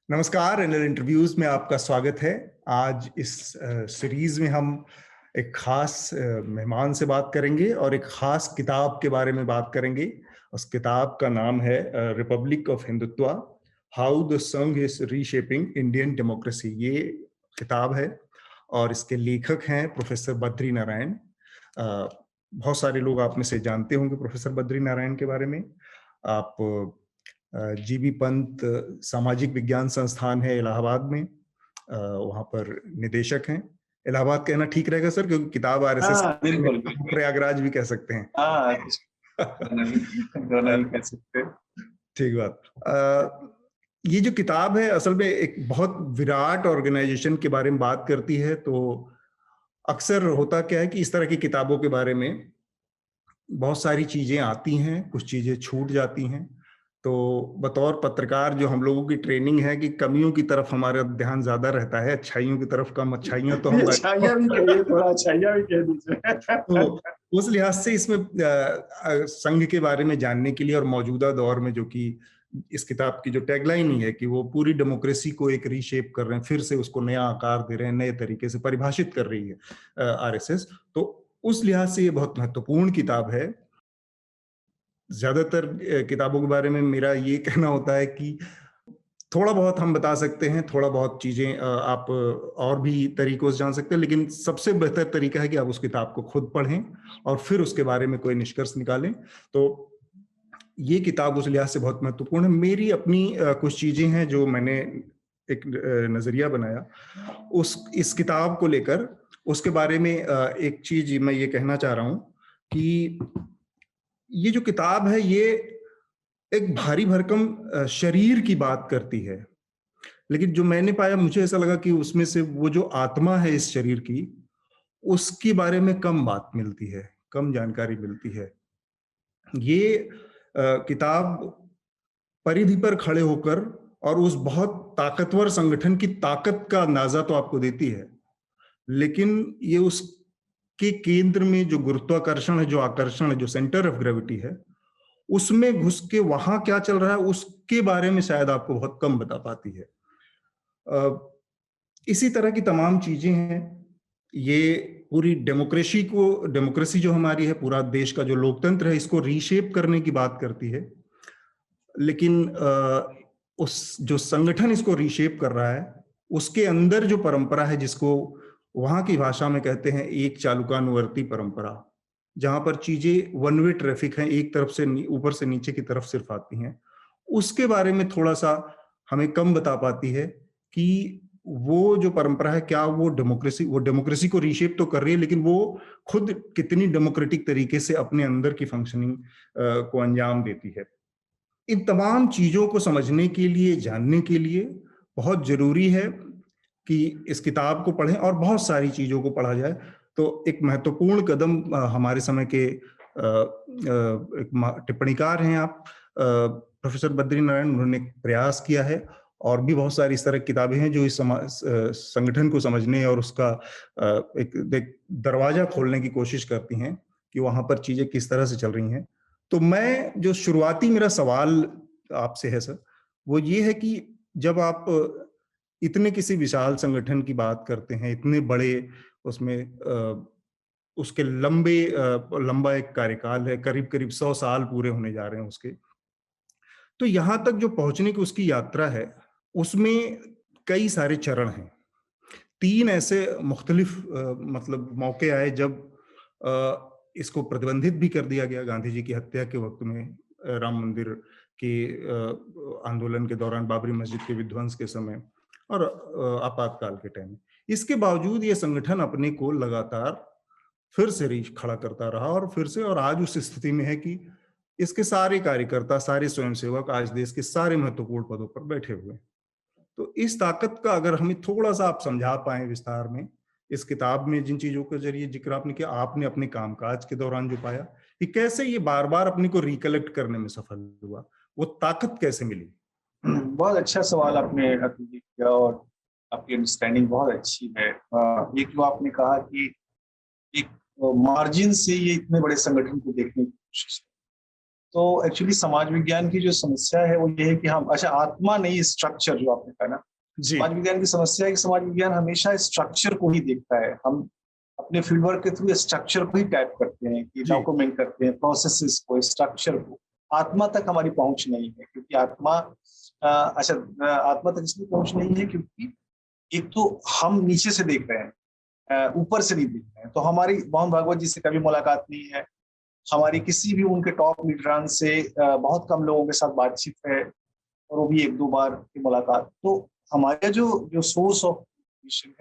नमस्कार, NL interviews में आपका स्वागत है। आज इस सीरीज में हम एक खास मेहमान से बात करेंगे और एक खास किताब के बारे में बात करेंगे। उस किताब का नाम है Republic of Hindutva, how the संघ इज रीशेपिंग इंडियन डेमोक्रेसी। ये किताब है और इसके लेखक हैं प्रोफेसर बद्री नारायण। बहुत सारे लोग आप में से जानते होंगे प्रोफेसर बद्री नारायण के बारे में। आप जीबी पंत सामाजिक विज्ञान संस्थान है इलाहाबाद में, वहाँ पर निदेशक हैं। इलाहाबाद कहना ठीक रहेगा सर, क्योंकि किताब आरएसएस बिल्कुल प्रयागराज भी कह सकते हैं। दोनों ही कह सकते हैं। ठीक बात। ये जो किताब है असल में एक बहुत विराट ऑर्गेनाइजेशन के बारे में बात करती है। तो अक्सर होता क्या है कि इस तरह की किताबों के बारे में बहुत सारी चीजें आती हैं, कुछ चीजें छूट जाती हैं। तो बतौर पत्रकार जो हम लोगों की ट्रेनिंग है कि कमियों की तरफ हमारा ध्यान ज्यादा रहता है, अच्छाइयों की तरफ कम। अच्छाइयां तो हम अच्छाइयां भी कहिए, थोड़ा अच्छाइयां भी कह दीजिए। तो उस लिहाज से इसमें संघ के बारे में जानने के लिए और मौजूदा दौर में, जो कि इस किताब की जो टैगलाइन ही है कि वो पूरी डेमोक्रेसी को एक रीशेप कर रहे हैं, फिर से उसको नया आकार दे रहे हैं, नए तरीके से परिभाषित कर रही है आरएसएस। तो उस लिहाज से ये बहुत महत्वपूर्ण किताब है। ज्यादातर किताबों के बारे में मेरा ये कहना होता है कि थोड़ा बहुत हम बता सकते हैं, थोड़ा बहुत चीजें आप और भी तरीकों से जान सकते हैं, लेकिन सबसे बेहतर तरीका है कि आप उस किताब को खुद पढ़ें और फिर उसके बारे में कोई निष्कर्ष निकालें। तो ये किताब उस लिहाज से बहुत महत्वपूर्ण है। मेरी अपनी कुछ चीजें हैं जो मैंने एक नजरिया बनाया इस किताब को लेकर। उसके बारे में एक चीज मैं ये कहना चाह रहा हूं कि ये जो किताब है ये एक भारी भरकम शरीर की बात करती है, लेकिन जो मैंने पाया, मुझे ऐसा लगा कि उसमें से वो जो आत्मा है इस शरीर की, उसके बारे में कम बात मिलती है, कम जानकारी मिलती है। ये किताब परिधि पर खड़े होकर और उस बहुत ताकतवर संगठन की ताकत का अंदाजा तो आपको देती है, लेकिन ये उसके केंद्र में जो गुरुत्वाकर्षण है, जो आकर्षण है, जो सेंटर ऑफ ग्रेविटी है, उसमें घुस के वहां क्या चल रहा है उसके बारे में शायद आपको बहुत कम बता पाती है। इसी तरह की तमाम चीजें हैं। ये पूरी डेमोक्रेसी जो हमारी है, पूरा देश का जो लोकतंत्र है, इसको रीशेप करने की बात करती है। लेकिन उस जो संगठन इसको रीशेप कर रहा है, उसके अंदर जो परंपरा है, जिसको वहां की भाषा में कहते हैं एक चालुकानुवर्ती परंपरा, जहां पर चीजें वन वे ट्रैफिक है, एक तरफ से ऊपर से नीचे की तरफ सिर्फ आती हैं, उसके बारे में थोड़ा सा हमें कम बता पाती है कि वो जो परंपरा है, क्या वो डेमोक्रेसी को रीशेप तो कर रही है, लेकिन वो खुद कितनी डेमोक्रेटिक तरीके से अपने अंदर की फंक्शनिंग को अंजाम देती है। इन तमाम चीजों को समझने के लिए, जानने के लिए बहुत जरूरी है कि इस किताब को पढ़ें और बहुत सारी चीजों को पढ़ा जाए। तो एक महत्वपूर्ण कदम हमारे समय के एक टिप्पणीकार हैं आप, प्रोफेसर बद्री नारायण, उन्होंने प्रयास किया है। और भी बहुत सारी इस तरह की किताबें हैं जो इस संगठन को समझने और उसका एक दरवाजा खोलने की कोशिश करती हैं कि वहां पर चीजें किस तरह से चल रही हैं। तो मैं जो शुरुआती मेरा सवाल आपसे है सर, वो ये है कि जब आप इतने किसी विशाल संगठन की बात करते हैं, इतने बड़े उसमें उसके लंबा एक कार्यकाल है, करीब करीब 100 साल पूरे होने जा रहे हैं उसके, तो यहां तक जो पहुंचने की उसकी यात्रा है, उसमें कई सारे चरण हैं। 3 ऐसे मुख्तलिफ मतलब मौके आए जब इसको प्रतिबंधित भी कर दिया गया गांधी जी की हत्या के वक्त में, राम मंदिर के आंदोलन के दौरान, बाबरी मस्जिद के विध्वंस के समय और आपातकाल के टाइम। इसके बावजूद ये संगठन अपने को लगातार फिर से रीच खड़ा करता रहा और फिर से, और आज उस स्थिति में है कि इसके सारे कार्यकर्ता, सारे स्वयंसेवक आज देश के सारे महत्वपूर्ण पदों पर बैठे हुए हैं। तो इस ताकत का अगर हमें थोड़ा सा आप समझा पाए विस्तार में, इस किताब में जिन चीजों के जरिए जिक्र आपने किया, आपने अपने कामकाज के दौरान जो पाया, कि कैसे ये बार बार अपने को रिकलेक्ट करने में सफल हुआ, वो ताकत कैसे मिली? बहुत अच्छा सवाल आपने किया और आपकी अंडरस्टैंडिंग बहुत अच्छी है। एक जो आपने कहा कि एक मार्जिन से ये इतने बड़े संगठन को देखने की कोशिश है, तो एक्चुअली समाज विज्ञान की जो समस्या है वो ये है कि हम, अच्छा आत्मा नहीं स्ट्रक्चर, जो आपने कहा ना, जी समाज विज्ञान की समस्या है कि समाज विज्ञान हमेशा स्ट्रक्चर को ही देखता है। हम अपने फील्डवर्क के थ्रू स्ट्रक्चर को ही टाइप करते हैं, कि जी डॉक्यूमेंट करते हैं प्रोसेसेस को, स्ट्रक्चर को। आत्मा तक हमारी पहुंच नहीं है, क्योंकि आत्मा आत्मा तक इसलिए पहुंच नहीं है क्योंकि एक तो हम नीचे से देख रहे हैं, ऊपर से नहीं देख रहे हैं। तो हमारी मोहन भागवत जी से कभी मुलाकात नहीं है, हमारी किसी भी उनके टॉप लीडरान से बहुत कम लोगों के साथ बातचीत है, और वो भी एक दो बार की मुलाकात। तो हमारा जो जो सोर्स ऑफ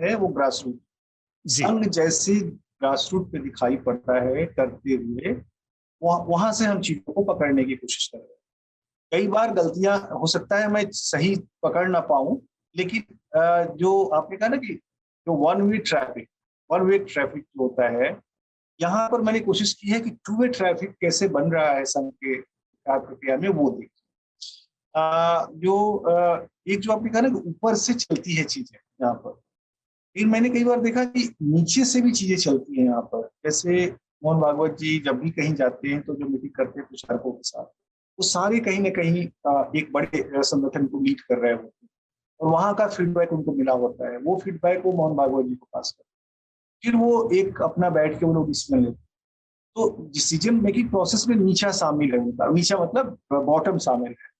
है वो ग्रास रूट, जी संघ जैसी ग्रास रूट पे दिखाई पड़ता है करते हुए, वहां से हम चीजों को पकड़ने की कोशिश कर रहे हैं। कई बार गलतियां, हो सकता है मैं सही पकड़ ना पाऊं, लेकिन जो आपने कहा ना कि जो वन वे ट्रैफिक जो होता है, यहाँ पर मैंने कोशिश की है कि टू वे ट्रैफिक कैसे बन रहा है संघ के प्रक्रिया में, वो देख। एक जो आपने कहा ना कि ऊपर से चलती है चीजें यहाँ पर, लेकिन मैंने कई बार देखा कि नीचे से भी चीजें चलती हैं यहाँ पर। जैसे मोहन भागवत जी जब भी कहीं जाते हैं, तो जो मीटिंग करते हैं प्रचारकों के साथ, वो सारे कहीं ना कहीं एक बड़े संगठन को लीड कर रहे होते हैं, और वहां का फीडबैक उनको मिला होता है। वो फीडबैक वो मोहन भागवत जी को पास करते हैं, फिर वो एक अपना बैठ के वो लोग डिसीजन लेते हैं। तो डिसीजन मेकिंग प्रोसेस में नीचा शामिल है उनका, नीचा मतलब बॉटम शामिल है।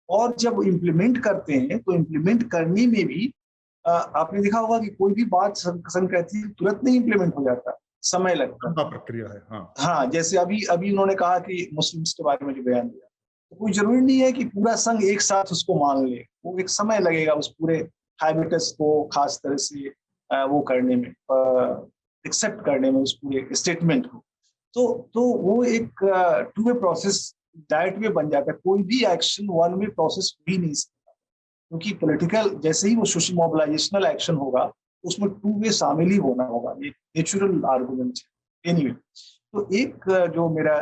और जब इम्प्लीमेंट करते हैं, तो इम्प्लीमेंट करने में भी आपने देखा होगा कि कोई भी बात संघ कहती है तुरंत नहीं इम्प्लीमेंट हो जाता, समय लगता है। लंबा प्रक्रिया है। हाँ हाँ, जैसे अभी अभी उन्होंने कहा कि मुस्लिम्स के बारे में जो बयान दिया, तो कोई जरूरी नहीं है कि पूरा संघ एक साथ उसको मान ले, वो एक समय लगेगा उस पूरे हैबिटस को खास तरह से वो करने में, एक्सेप्ट करने में, उस पूरे स्टेटमेंट को। तो वो एक two way process direct way बन जाता है। कोई भी एक्शन वन वे प्रोसेस हो ही नहीं सकता, क्योंकि पॉलिटिकल जैसे ही वो सोशल मोबिलाइजेशनल एक्शन होगा, उसमें टू वे शामिल ही होना होगा, ये नेचुरल आर्गुमेंट है। एनीवे, तो एक जो मेरा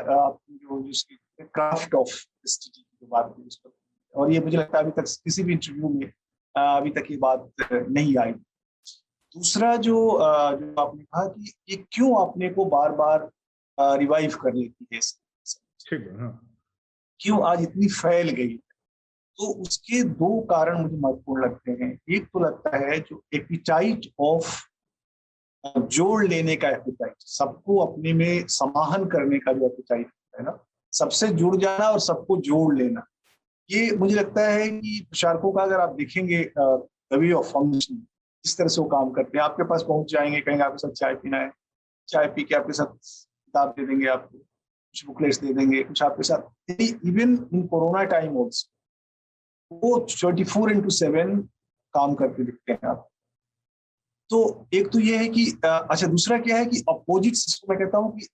जो जिसकी क्राफ्ट ऑफ स्टडी की जो बात की उस पर, और ये मुझे लगता है अभी तक किसी भी इंटरव्यू में अभी तक ये बात नहीं आई। दूसरा जो आपने कहा कि ये क्यों अपने को बार बार रिवाइव कर लेती है, ठीक है। हाँ क्यों आज इतनी फैल गई। तो उसके दो कारण मुझे महत्वपूर्ण लगते हैं। एक तो लगता है जो एपिटाइट ऑफ जोड़ लेने का एपिटाइट, सबको अपने में समाहन करने का जो एपिटाइट है ना, सबसे जुड़ जाना और सबको जोड़ लेना। ये मुझे लगता है कि प्रचारकों का अगर आप देखेंगे द वे ऑफ फंक्शन, इस तरह से वो काम करते हैं। आपके पास पहुंच जाएंगे, कहेंगे आपके साथ चाय पीना है, चाय पी के आपके साथ किताब दे देंगे, आपको कुछ बुकलेट्स दे देंगे, कुछ आपके साथ। Even in corona time also वो 24/7 काम करके दिखते हैं आप। तो एक तो ये है कि अच्छा, दूसरा क्या है कि अपोजिट्स, जिसको मैं कहता हूँ कि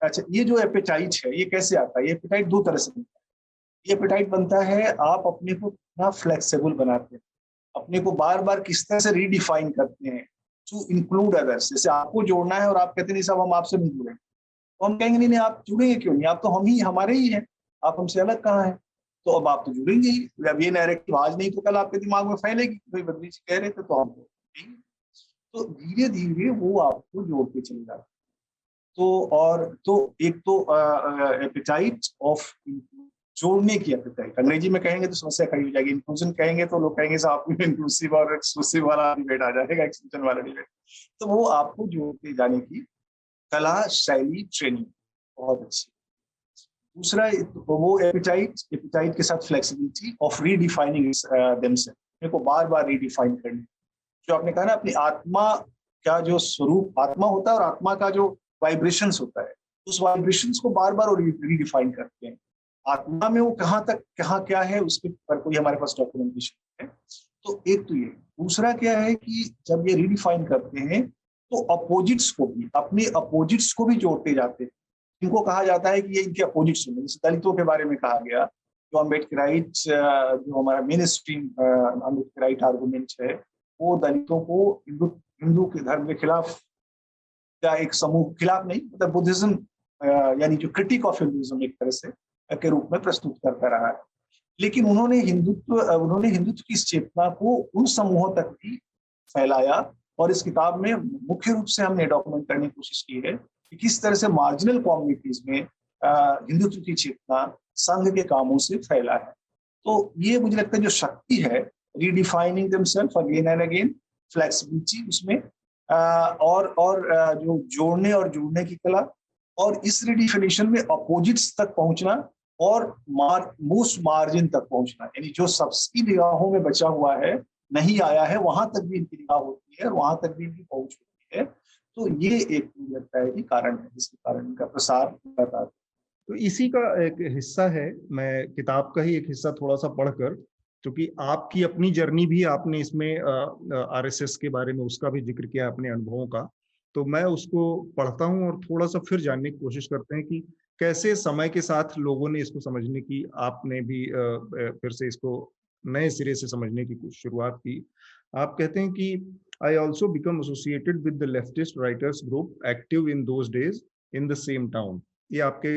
अच्छा, ये जो एपेटाइट है ये कैसे आता है? ये एपेटाइट दो तरह से बनता है। ये एपेटाइट बनता है, आप अपने को कितना फ्लेक्सिबल बनाते हैं, अपने को बार बार किस तरह से रीडिफाइन करते हैं टू इंक्लूड अदर्स। जैसे आपको जोड़ना है और आप कहते नहीं साहब हम आपसे नहीं जुड़ेंगे, तो हम कहेंगे नहीं नहीं आप जुड़ेंगे क्यों नहीं, आप तो हम ही हमारे ही हैं, आप हमसे अलग कहाँ हैं। तो अब आप तो जुड़ेंगे ही। अब ये नैरेटिव आज नहीं तो कल आपके दिमाग में फैलेगी, भाई बद्री जी कह रहे थे तो हम तो धीरे धीरे वो आपको जोड़ते चले जाते। तो और तो एक तो एपेटाइट ऑफ जोड़ने की एपेटाइट, अंग्रेजी में कहेंगे तो समस्या खड़ी हो जाएगी। इंक्लूजन कहेंगे तो लोग कहेंगे साहब इंक्लूसिव और एक्सक्लूसिव वाला डिबेट आ जाएगा, एक्सक्लूजन वाला डिबेट। तो वो आपको जोड़ते जाने की कला, शैली, ट्रेनिंग बहुत अच्छी। दूसरा वो एपिटाइट के साथ फ्लेक्सिबिलिटी ऑफ रीडिफाइनिंग देमसेल्फ, मेरे को बार बार रीडिफाइन करनी। जो आपने कहा ना, अपनी आत्मा का जो स्वरूप आत्मा होता है और आत्मा का जो वाइब्रेशंस होता है, उस वाइब्रेशंस को बार बार रीडिफाइन करते हैं। आत्मा में वो कहाँ तक कहाँ क्या है उसके पर कोई हमारे पास डॉक्यूमेंटेशन है। तो एक तो ये। दूसरा क्या है कि जब ये रीडिफाइन करते हैं तो अपोजिट्स को भी, अपने अपोजिट्स को भी जोड़ते जाते हैं। इनको कहा जाता है कि ये इनके अपोजिट्स हैं। जैसे दलितों के बारे में कहा गया, जो अम्बेडकराइट, जो हमारा मेन स्ट्रीम अम्बेडकराइट आर्गुमेंट है, वो दलितों को हिंदू के धर्म के खिलाफ का एक समूह, खिलाफ नहीं मतलब बुद्धिज्म यानी जो क्रिटिक ऑफ हिंदुइज्म एक तरह से के रूप में प्रस्तुत करता रहा है। लेकिन उन्होंने हिंदुत्व की इस चेतना को उन समूहों तक भी फैलाया, और इस किताब में मुख्य रूप से हमने डॉक्यूमेंट करने की कोशिश की है कि किस तरह से मार्जिनल कम्युनिटीज में हिंदुत्व की चेतना संघ के कामों से फैला है। तो ये मुझे लगता है जो शक्ति है, redefining themselves again and again, flexibility उसमें, और जो जोड़ने और जुड़ने की कला, और इस रिडिफिनेशन में अपोजिट्स तक पहुंचना और मोस्ट मार्जिन तक पहुंचना, यानी जो सबकी निगाहों में बचा हुआ है, नहीं आया है, वहां तक भी इनकी निगाह होती है, वहां तक भी इनकी पहुंच होती है। तो ये एक मुझे लगता है कि कारण है जिसके कारण इनका प्रसार लगातार। तो इसी का एक हिस्सा है, मैं किताब का ही एक हिस्सा थोड़ा सा पढ़कर, क्योंकि आपकी अपनी जर्नी भी आपने इसमें आरएसएस के बारे में उसका भी जिक्र किया अपने अनुभवों का, तो मैं उसको पढ़ता हूँ और थोड़ा सा फिर जानने की कोशिश करते हैं कि कैसे समय के साथ लोगों ने इसको समझने की, आपने भी फिर से इसको नए सिरे से समझने की शुरुआत की। आप कहते हैं कि I also become associated with the leftist writers group active in those days in the same town. ये आपके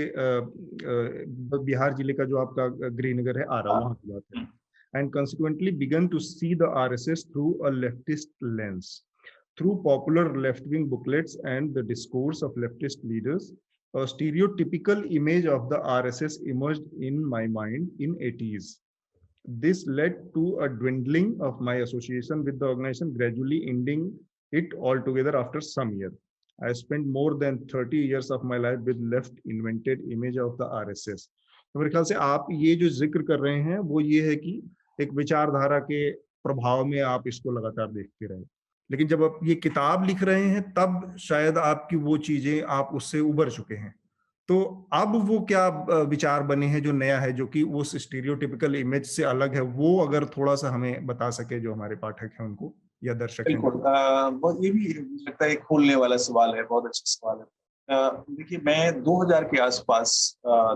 बिहार जिले का जो आपका गृहनगर है आरा, वहां की बात है। And consequently began to see the RSS through a leftist lens. Through popular left-wing booklets and the discourse of leftist leaders, a stereotypical image of the RSS emerged in my mind in 80s. This led to a dwindling of my association with the organization, gradually ending it altogether after some years. I spent more than 30 years of my life with left-invented image of the RSS. तो मेरे ख्याल से आप ये जो जिक्र कर रहे हैं वो ये है कि एक विचारधारा के प्रभाव में आप इसको लगातार देखते रहे, लेकिन जब आप ये किताब लिख रहे हैं तब शायद आपकी वो चीजें, आप उससे उबर चुके हैं। तो अब वो क्या विचार बने हैं जो नया है, जो कि वो स्टीरियोटिपिकल इमेज से अलग है, वो अगर थोड़ा सा हमें बता सके जो हमारे पाठक हैं उनको या दर्शक हैं। बिल्कुल, बहुत ये भी मुझे लगता है एक खोलने वाला सवाल है, बहुत अच्छा सवाल है। देखिए, मैं 2000 के आसपास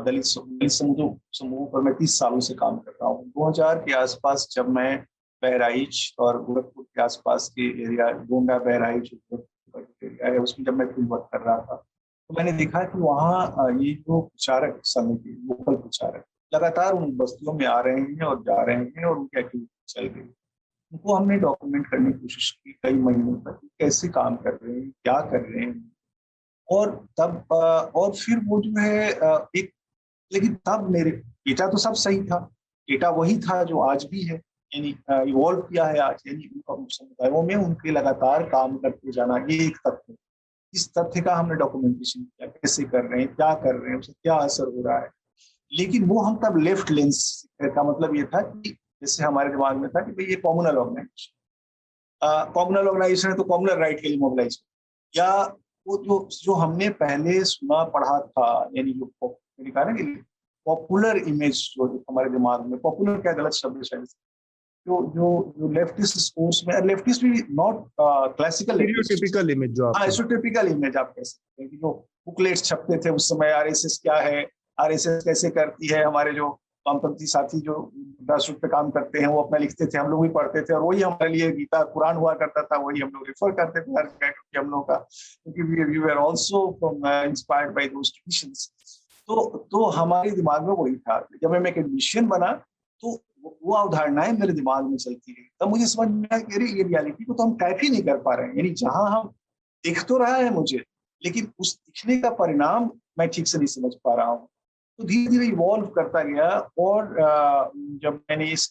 दलित समूह पर मैं 30 सालों से काम कर रहा हूँ। 2000 के आसपास जब मैं बहराइच और गोरखपुर के आसपास के एरिया, गोंडा, बहराइच एरिया है, उसमें जब मैं फील्ड वर्क कर रहा था, तो मैंने देखा कि वहाँ ये जो प्रचारक समिति, लोकल प्रचारक लगातार उन बस्तियों में आ रहे हैं और जा रहे हैं और उनकी एक्टिविटी चल रही है। उनको हमने डॉक्यूमेंट करने की कोशिश की कई महीनों तक, कैसे काम कर रहे हैं, क्या कर रहे हैं। और तब और फिर वो जो है एक, लेकिन तब मेरे डेटा तो सब सही था, डेटा वही था जो आज भी है, यानी इवॉल्व किया है आज, यानी समुदायों में उनके लगातार काम करते जाना, ये एक तथ्य। इस तथ्य का हमने डॉक्यूमेंटेशन किया, कैसे कर रहे हैं, क्या कर रहे हैं, उससे क्या असर हो रहा है। लेकिन वो हम तब लेफ्ट लेंस का मतलब ये था कि जैसे हमारे दिमाग में था कि भाई ये कॉम्युनल ऑर्गेनाइजेशन, कॉम्युनल ऑर्गेनाइजेशन है तो कॉम्युनल राइट के लिए मोबिलाइज, या वो जो हमने पहले सुना पढ़ा था, यानी जो मैंने कहा ना कि पॉपुलर इमेज जो हमारे दिमाग में, पॉपुलर क्या गलत शब्द है शायद, जो जो जो लेफ्टिस्ट स्कोर्स में, लेफ्टिस्ट भी नॉट क्लासिकल, स्टीरियोटिपिकल इमेज जो आप, स्टीरियोटिपिकल इमेज आप कह सकते हैं, कि जो बुकलेट्स छपते थे उस समय, आरएसएस क्या है, आरएसएस कैसे करती है, हमारे जो वामपंथी साथी जो ग्रासरूट पे काम करते हैं वो अपना लिखते थे, हम लोग भी पढ़ते थे, और वही हमारे लिए गीता कुरान हुआ करता था, वही हम लोग रेफर करते थे हर जगह, क्योंकि हम लोग का, क्योंकि we were also inspired by those traditions. तो हमारे दिमाग में वही था। जब मैं एकेडमिशियन बना तो वो अवधारणाएं मेरे दिमाग में चलती रही, तब मुझे समझ में आया कि ये रियलिटी को तो हम टैप ही नहीं कर पा रहे हैं, यानी जहां हम दिख तो रहा है मुझे, लेकिन उस दिखने का परिणाम मैं ठीक से नहीं समझ पा रहा हूँ। तो धीरे धीरे इवॉल्व करता गया, और जब मैंने इस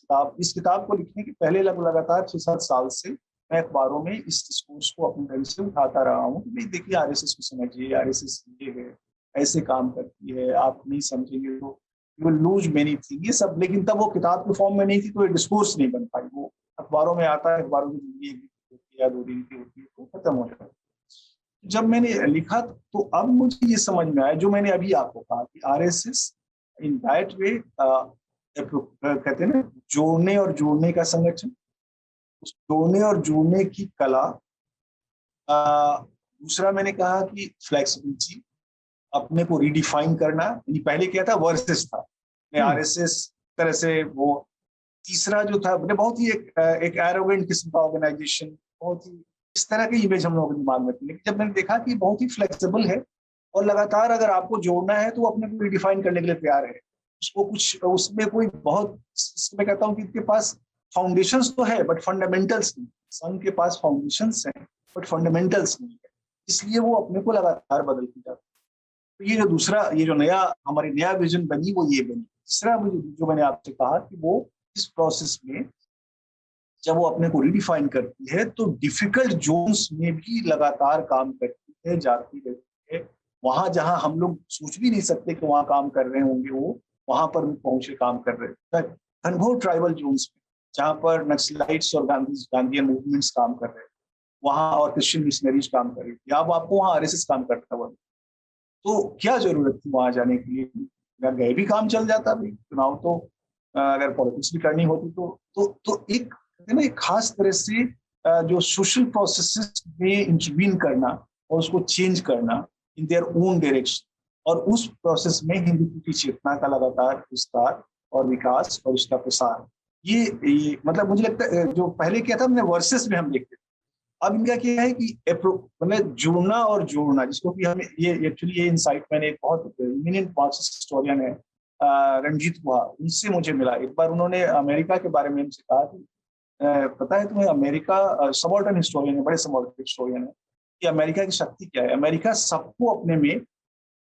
किताब को लिखने के पहले लगातार 6-7 साल से मैं अखबारों में इस डिस्कोर्स को अपनी तरह से उठाता रहा हूँ कि भाई देखिए, आरएसएस को समझिए, आरएसएस ये है, ऐसे काम करती है, आप नहीं समझेंगे तो you will lose many thing, ये सब। लेकिन तब वो किताब के फॉर्म में नहीं थी, तो ये डिस्कोर्स नहीं बन पाई। वो अखबारों में आता है, अखबारों की जिंदगी 1 दिन की होती है या 2 दिन की होती है, तो खत्म हो जाता है। जब मैंने लिखा तो अब मुझे ये समझ में आया, जो मैंने अभी आपको कहा कि आरएसएस इन दैट वे, कहते हैं ना, जोड़ने और जुड़ने का संगठन, उस जोड़ने और जुड़ने की कला। दूसरा मैंने कहा कि फ्लेक्सिबिलिटी, अपने को रिडिफाइन करना, यानी पहले क्या था, वर्सेस था, आरएसएस तरह से वो। तीसरा जो था, बहुत ही एक एरोगेंट किस्म का ऑर्गेनाइजेशन, बहुत ही इस तरह की इमेज हम लोगों के दिमाग में थी। लेकिन जब मैंने देखा कि बहुत ही फ्लेक्सिबल है और लगातार अगर आपको जोड़ना है तो वो अपने को रिडिफाइन करने के लिए तैयार है, उसको कुछ उसमें कोई बहुत, मैं कहता हूँ कि इनके पास फाउंडेशंस तो है बट फंडामेंटल्स नहीं। संघ के पास फाउंडेशंस हैं बट फंडामेंटल्स नहीं है, इसलिए वो अपने को लगातार बदलती जाती है। तो ये जो दूसरा, ये जो नया हमारी नया विजन बनी वो ये बनी। तीसरा मुझे जो मैंने आपसे कहा कि वो इस प्रोसेस में जब वो अपने को रिडिफाइन करती है तो डिफिकल्ट जोन्स में भी लगातार काम करती है, जाती रहती है। वहां जहां हम लोग सोच भी नहीं सकते कि वहां काम कर रहे होंगे, वो वहां पर भी पहुंचे काम कर रहे हैं। अनुभव ट्राइबल जोन्स में जहां पर नक्सलाइट्स और गांधीयन मूवमेंट्स काम कर रहे हैं वहां, और क्रिश्चियन मिशनरीज काम कर रही थी, अब आपको वहां आरएसएस काम करता हुआ। तो क्या जरूरत थी वहां जाने के लिए? अगर गए भी काम चल जाता भाई, चुनाव तो अगर पॉलिटिक्स भी करनी होती तो एक एक खास तरह से जो सोशल प्रोसेसेस में इंटरवीन करना और उसको चेंज करना इन देयर ओन डायरेक्शन, और उस प्रोसेस में हिंदुत्व की चेतना का लगातार विस्तार और विकास और उसका प्रसार, ये मतलब मुझे लगता है जो पहले क्या था हमने वर्सेस में हम देखते थे, अब इनका क्या है कि मतलब जुड़ना और जोड़ना, जिसको कि हमें ये एक्चुअली ये इनसाइट मैंने एक बहुत इमिनेंट मार्क्सिस्ट हिस्टोरियन है रणजीत गुहा, उनसे मुझे मिला। एक बार उन्होंने अमेरिका के बारे में हमसे कहा कि पता है तुम्हें अमेरिका, सबॉल्टन हिस्टोरियन है, बड़े सबॉल्टन हिस्टोरियन है, कि अमेरिका की शक्ति क्या है। अमेरिका सबको अपने में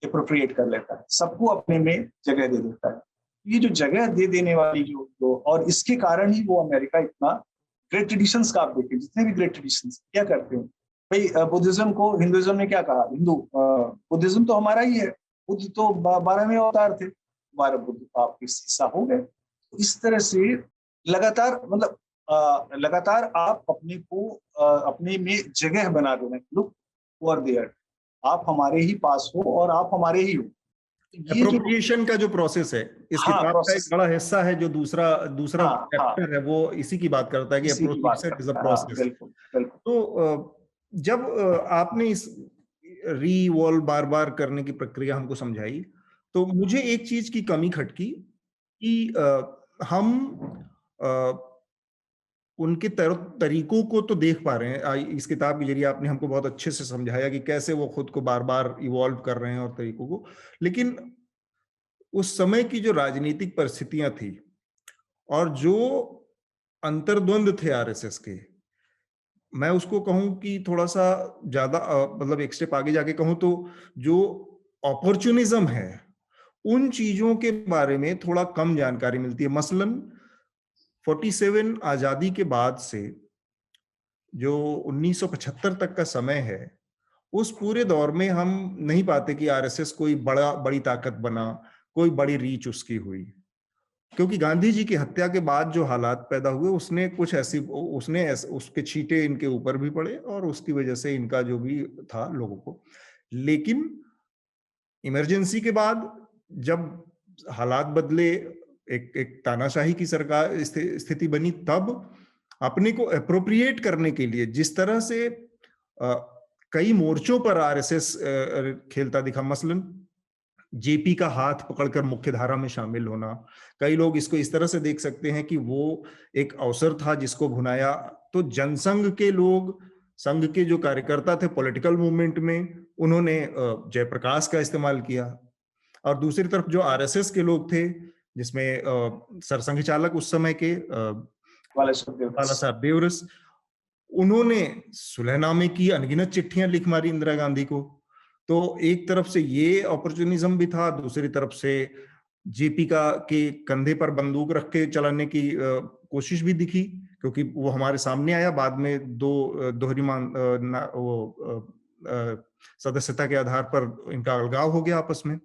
एप्रोप्रिएट कर लेता है, सबको अपने में जगह दे देता है। ये जो जगह दे देने वाली जो और इसके कारण ही वो अमेरिका इतना ग्रेट ट्रेडिशंस का, आप देखिए जितने भी ग्रेट ट्रेडिशंस क्या करते हैं भाई, बुद्धिज्म को हिंदुइज्म ने क्या कहा, बुद्धिज्म तो हमारा ही है, बुद्ध तो 12वें अवतार थे, हमारे बुद्ध तो आपके हिस्सा हो गए। इस तरह से लगातार मतलब लगातार आप अपने को अपने में जगह बना देना, लुक ओवर देयर, आप हमारे ही पास हो और आप हमारे ही हो। ये जो एप्रोप्रिएशन का जो प्रोसेस है इस हाँ किताब का एक प्रोसेस, बड़ा हिस्सा है, जो दूसरा दूसरा हाँ हाँ चैप्टर है वो इसी की बात करता है कि इसी की बात एप्रोप्रिएशन इज अ करता है, हाँ प्रोसेस। बिल्कुल बिल्कुल। तो जब आपने इस रीवॉल्व बार बार करने की प्रक्रिया हमको समझाई, तो मुझे एक चीज की कमी खटकी कि हम उनके तरीकों को तो देख पा रहे हैं, इस किताब के जरिए आपने हमको बहुत अच्छे से समझाया कि कैसे वो खुद को बार बार इवॉल्व कर रहे हैं और तरीकों को, लेकिन उस समय की जो राजनीतिक परिस्थितियां थी और जो अंतर्द्वंद थे आरएसएस के, मैं उसको कहूं कि थोड़ा सा ज्यादा मतलब एक स्टेप आगे जाके कहूं तो जो अपॉर्चुनिज्म है उन चीजों के बारे में थोड़ा कम जानकारी मिलती है। मसलन 47 आजादी के बाद से जो 1975 तक का समय है, उस पूरे दौर में हम नहीं पाते कि आरएसएस कोई बड़ी ताकत बना, कोई बड़ी रीच उसकी हुई, क्योंकि गांधी जी की हत्या के बाद जो हालात पैदा हुए उसने कुछ ऐसी उसके छींटे इनके ऊपर भी पड़े और उसकी वजह से इनका जो भी था लोगों को। लेकिन इमरजेंसी के बाद जब हालात बदले, एक तानाशाही की सरकार स्थिति बनी, तब अपने को अप्रोप्रिएट करने के लिए जिस तरह से कई मोर्चों पर आरएसएस खेलता दिखा, मसलन जेपी का हाथ पकड़कर मुख्यधारा में शामिल होना, कई लोग इसको इस तरह से देख सकते हैं कि वो एक अवसर था जिसको भुनाया। तो जनसंघ के लोग, संघ के जो कार्यकर्ता थे पॉलिटिकल मूवमेंट में, उन्होंने जयप्रकाश का इस्तेमाल किया, और दूसरी तरफ जो आरएसएस के लोग थे, जिसमें सरसंघ चालक उस समय के बाला साहब देवरस, उन्होंने सुलहनामे की अनगिनत चिट्ठियां लिख मारी इंदिरा गांधी को। तो एक तरफ से ये अपॉर्चुनिज्म भी था, दूसरी तरफ से जेपी का के कंधे पर बंदूक रख के चलाने की कोशिश भी दिखी, क्योंकि वो हमारे सामने आया बाद में, दोहरी सदस्यता के आधार पर इनका अलगाव हो गया आपस में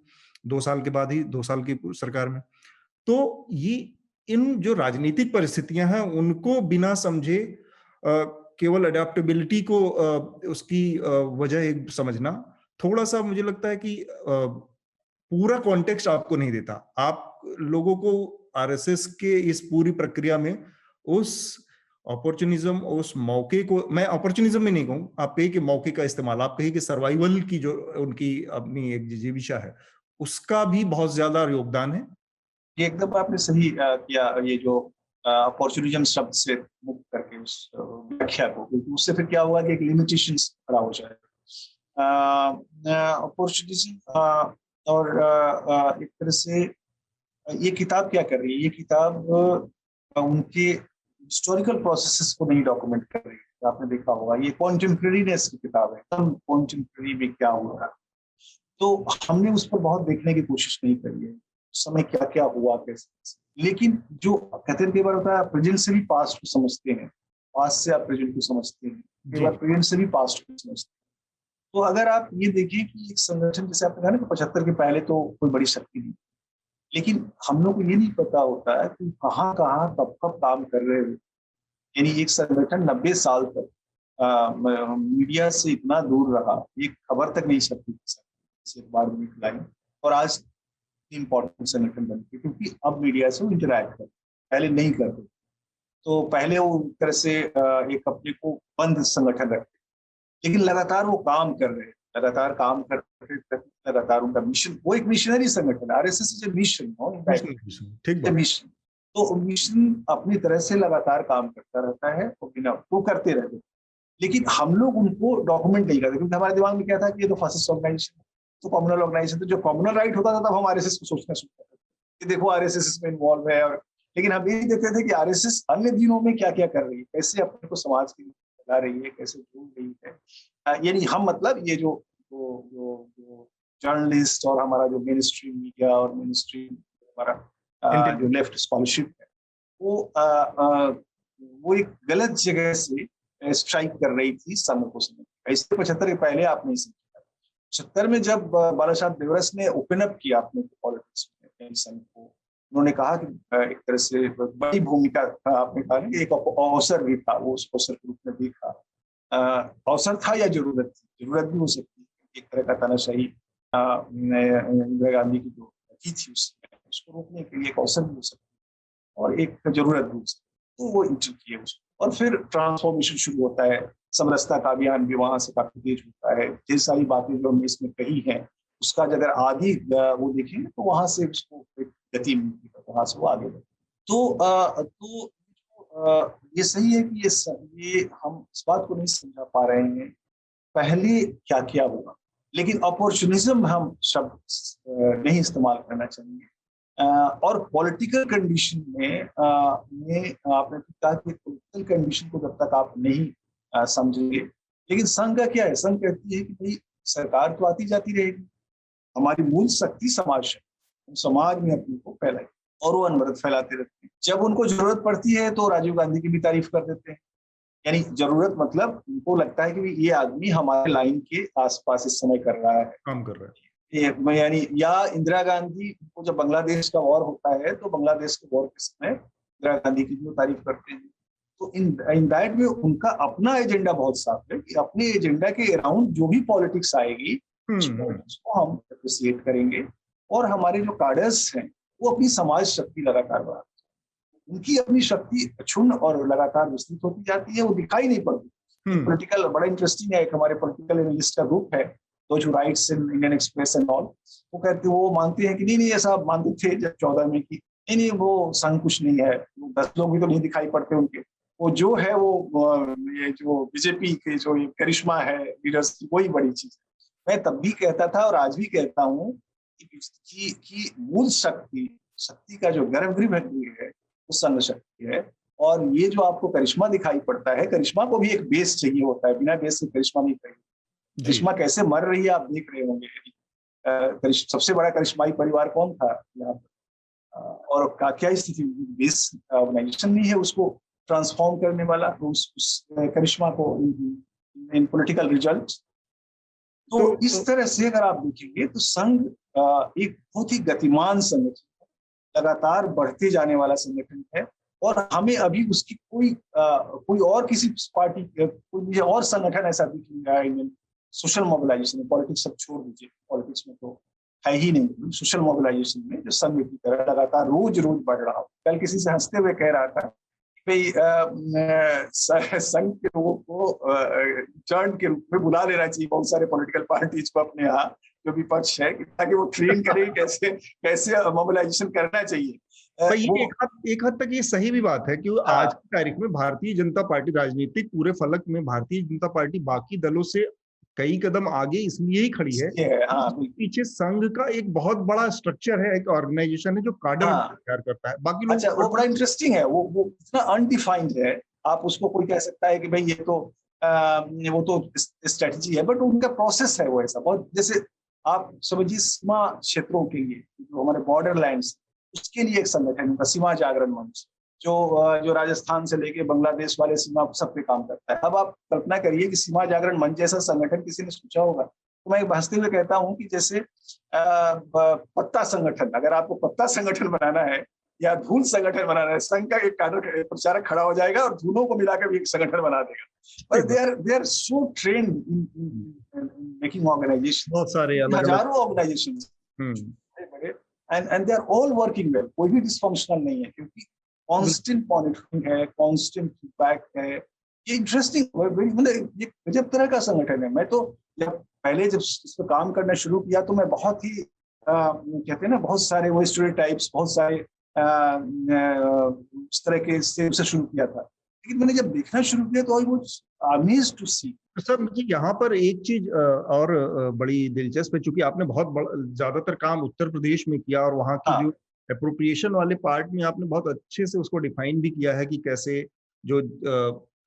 2 साल के बाद ही, 2 साल की सरकार में। तो ये इन जो राजनीतिक परिस्थितियां हैं उनको बिना समझे केवल अडेप्टेबिलिटी को उसकी वजह एक समझना, थोड़ा सा मुझे लगता है कि पूरा कॉन्टेक्स्ट आपको नहीं देता। आप लोगों को आरएसएस के इस पूरी प्रक्रिया में उस अपॉर्चुनिज्म, उस मौके को, मैं अपॉर्चुनिज्म में नहीं कहूं, आप कहिए कि मौके का इस्तेमाल, आप कहिए कि सर्वाइवल की जो उनकी अपनी एक जीविका है उसका भी बहुत ज्यादा योगदान है। ये एकदम आपने सही किया, ये जो अपॉर्चुनिज्म शब्द से मुक्त करके उस व्याख्या को, क्योंकि उससे फिर क्या होगा कि एक लिमिटेशन खड़ा हो जाएगा। अपॉर्चुनिज्म और एक तरह से ये किताब क्या कर रही है, ये किताब उनके हिस्टोरिकल प्रोसेसेस को नहीं डॉक्यूमेंट कर रही है। आपने देखा होगा ये कॉन्टेम्परेरीनेस की किताब है, एकदम कॉन्टेम्परेरी में क्या हुआ। तो हमने उस पर बहुत देखने की कोशिश नहीं करी है, उस समय क्या क्या हुआ कैसे। लेकिन जो कहते हैं कई बार होता है, प्रेजेंट से भी पास्ट को समझते हैं, पास्ट से आप प्रेजेंट को समझते हैं, कई जी बार प्रेजेंट से भी पास्ट को समझते हैं। तो अगर आप ये देखिए कि एक संगठन, जैसे आपने कहा ना कि 75 के पहले तो कोई बड़ी शक्ति नहीं, लेकिन हम लोग को ये नहीं पता होता है कि कहाँ कहाँ कब कब काम कर रहे हो। यानी एक संगठन 90 साल तक मीडिया से इतना दूर रहा, एक खबर तक नहीं छपती थी एक बार में लाइन, और आज इम्पोर्टेंट संगठन बन गए क्योंकि अब मीडिया से वो इंटरैक्ट कर, पहले नहीं करते। तो पहले वो एक तरह से एक अपने को बंद संगठन रखते, लेकिन लगातार वो काम कर रहे हैं, लगातार काम करते, लगातार उनका मिशन, वो एक मिशनरी संगठन, आरएसएस इज ए मिशन, ठीक बात। मिशन। तो मिशन अपनी तरह से लगातार काम करता रहता है और बिना वो करते रहते, लेकिन हम लोग उनको डॉक्यूमेंट नहीं करते क्योंकि हमारे दिमाग में क्या था कि ये तो फासिस्ट ऑर्गेनाइजेशन है, तो कम्युनल ऑर्गेनाइजेशन, तो जो कम्युनल राइट होता था तब हम आरएसएस को सोचना शुरू करते थे कि देखो आरएसएस इसमें इन्वॉल्व है। और लेकिन हम ये देखते थे कि आरएसएस अन्य दिनों में क्या क्या कर रही है, कैसे अपने को समाज के लिए फैला रही है, कैसे जोड़ रही है। यानी हम मतलब ये जो जर्नलिस्ट और हमारा जो मेन स्ट्रीम मीडिया और मेन स्ट्रीम हमारा जो लेफ्ट स्कॉलरशिप है, वो एक गलत जगह से स्ट्राइक कर रही थी संघ को समझ। ऐसे 75 के पहले आप नहीं समझा, 76 में जब बाला साहब देवरस ने ओपन अप किया अपने पॉलिटिक्स में संघ को, उन्होंने कहा कि एक तरह से बड़ी भूमिका, आपने कहा ना एक अवसर भी था, वो उस अवसर के रूप में देखा, अवसर था या जरूरत थी, जरूरत भी हो सकती है, एक तरह का तानाशाही इंदिरा गांधी की जो थी उसको रोकने के लिए एक अवसर भी हो सकता है और एक जरूरत भी हो सकती है, तो वो इंटर किए उसको। और फिर ट्रांसफॉर्मेशन शुरू होता है, समरसता का अभियान भी वहां से काफी तेज होता है, ढेर सारी बातें जो हमने इसमें कही हैं उसका अगर आगे वो देखें तो वहां से उसको एक गति मिलती है, वहां से वो आगे बढ़े। तो ये सही है कि ये हम इस बात को नहीं समझा पा रहे हैं पहले क्या क्या होगा, लेकिन अपॉर्चुनिज्म हम शब्द नहीं इस्तेमाल करना चाहिए। और पॉलिटिकल कंडीशन में आपने कहा कि पॉलिटिकल कंडीशन को जब तक आप नहीं समझेंगे, लेकिन संघ का क्या है, संघ कहती है कि भाई सरकार तो आती जाती रहेगी, हमारी मूल शक्ति समाज है, हम समाज में अपने को फैलाए और वो अनवरत फैलाते रहते हैं। जब उनको जरूरत पड़ती है तो राजीव गांधी की भी तारीफ कर देते हैं, यानी जरूरत मतलब उनको लगता है कि ये आदमी हमारे लाइन के आसपास इस समय कर रहा है, काम कर रहा है, यानी या इंदिरा गांधी को जब बांग्लादेश का वॉर होता है तो बांग्लादेश के वॉर के समय इंदिरा गांधी की भी तारीफ करते हैं। तो इन दैट में उनका अपना एजेंडा बहुत साफ है कि अपने एजेंडा के अराउंड जो भी पॉलिटिक्स आएगी उसको हम अप्रिशिएट करेंगे, और हमारे जो कार्डर्स हैं वो अपनी समाज शक्ति लगातार बढ़ाते हैं, उनकी अपनी शक्ति क्षुण्ण और लगातार विस्तृत होती जाती है, वो दिखाई नहीं पड़ती। पॉलिटिकल बड़ा इंटरेस्टिंग है, एक हमारे पॉलिटिकल एनालिस्ट का ग्रुप है जो rights in Indian express and all, वो कहते वो मानते हैं कि नहीं ऐसा मानते थे जब 14 में कि नहीं वो संघ कुछ नहीं है, 10 लोग भी तो नहीं दिखाई पड़ते उनके, वो जो है वो ये जो बीजेपी के जो ये करिश्मा है लीडर्स की, वही बड़ी चीज है। मैं तब भी कहता था और आज भी कहता हूँ कि मूल शक्ति का जो गर्भगृह है वो संघ शक्ति है, और ये जो आपको करिश्मा दिखाई पड़ता है, करिश्मा को भी एक बेस चाहिए होता है, बिना बेस से करिश्मा नहीं चाहिए। करिश्मा कैसे मर रही है आप देख रहे होंगे, सबसे बड़ा करिश्माई परिवार कौन था यहाँ पर, और क्या स्थिति, बेस ऑर्गेनाइजेशन नहीं है उसको ट्रांसफॉर्म करने वाला, तो उस करिश्मा को इन पॉलिटिकल रिजल्ट। तो इस तरह से अगर आप देखेंगे तो संघ एक बहुत ही गतिमान संगठन, लगातार बढ़ते जाने वाला संगठन है, और हमें अभी उसकी कोई और किसी पार्टी, कोई और संगठन ऐसा दिख नहीं रहा है। सोशल मोबिलाइजेशन, पॉलिटिक्स सब छोड़ दीजिए, पॉलिटिक्स में तो है ही नहीं, सोशल मोबिलाइजेशन में जो संघ की तरह लगातार रोज बढ़ रहा हो। कल किसी से हंसते हुए कह रहा था कि संघ के लोगों को टर्न के रूप में बुला लेना चाहिए बहुत सारे पॉलिटिकल पार्टीज को अपने यहाँ, जो विपक्ष है, ताकि वो ट्रेन करें कैसे मोबिलाइजेशन करना चाहिए। तो ये एक हद तक ये सही भी बात है कि आज की तारीख में भारतीय जनता पार्टी राजनीतिक पूरे फलक में भारतीय जनता पार्टी बाकी दलों से कई कदम आगे इसलिए ही खड़ी है, पीछे संघ का एक बहुत बड़ा स्ट्रक्चर है, एक ऑर्गेनाइजेशन है जो कार्डर तैयार करता है। बाकी लोग अच्छा, वो बड़ा इंटरेस्टिंग है, वो इतना अनडिफाइंड है, आप उसको कोई कह सकता है कि भाई ये तो वो तो स्ट्रेटजी है, बट उनका प्रोसेस है वो ऐसा बहुत, जैसे आप समझिए सीमा क्षेत्रों के लिए, जो हमारे बॉर्डर लैंड्स, उसके लिए एक संगठन उनका सीमा जागरण मंच, जो राजस्थान से लेके बांग्लादेश वाले सीमा सब पे काम करता है। अब आप कल्पना करिए कि सीमा जागरण मंच जैसा संगठन किसी ने सोचा होगा? तो मैं हंसते हुए कहता हूँ कि जैसे पत्ता संगठन, अगर आपको पत्ता संगठन बनाना है या धूल संगठन बनाना है, संघ का एक कार्य प्रचारक खड़ा हो जाएगा और धूलों को मिलाकर भी एक संगठन बना देगा। और they are so trained in making organisation, बहुत सारे अलग अलग हजारों ऑर्गेनाइजेशन बड़े, and they are all working well, कोई भी डिसफंक्शनल नहीं है, क्योंकि कांस्टेंट मॉनिटरिंग है, कांस्टेंट फीडबैक है। ये इंटरेस्टिंग, मतलब ये गजब तरह का संगठन है। मैं तो जब इस पर काम करना शुरू किया तो मैं बहुत ही कहते हैं ना, बहुत सारे वो स्टेरियोटाइप्स, बहुत सारे इस तरह के से शुरू किया था, लेकिन मैंने जब देखना शुरू किया तो I was amazed to see. Sir मुझे यहाँ पर एक चीज और बड़ी दिलचस्प है, चूंकि आपने बहुत ज्यादातर काम उत्तर प्रदेश में किया और वहाँ की जो एप्रोप्रिएशन वाले पार्ट में आपने बहुत अच्छे से उसको डिफाइन भी किया है कि कैसे जो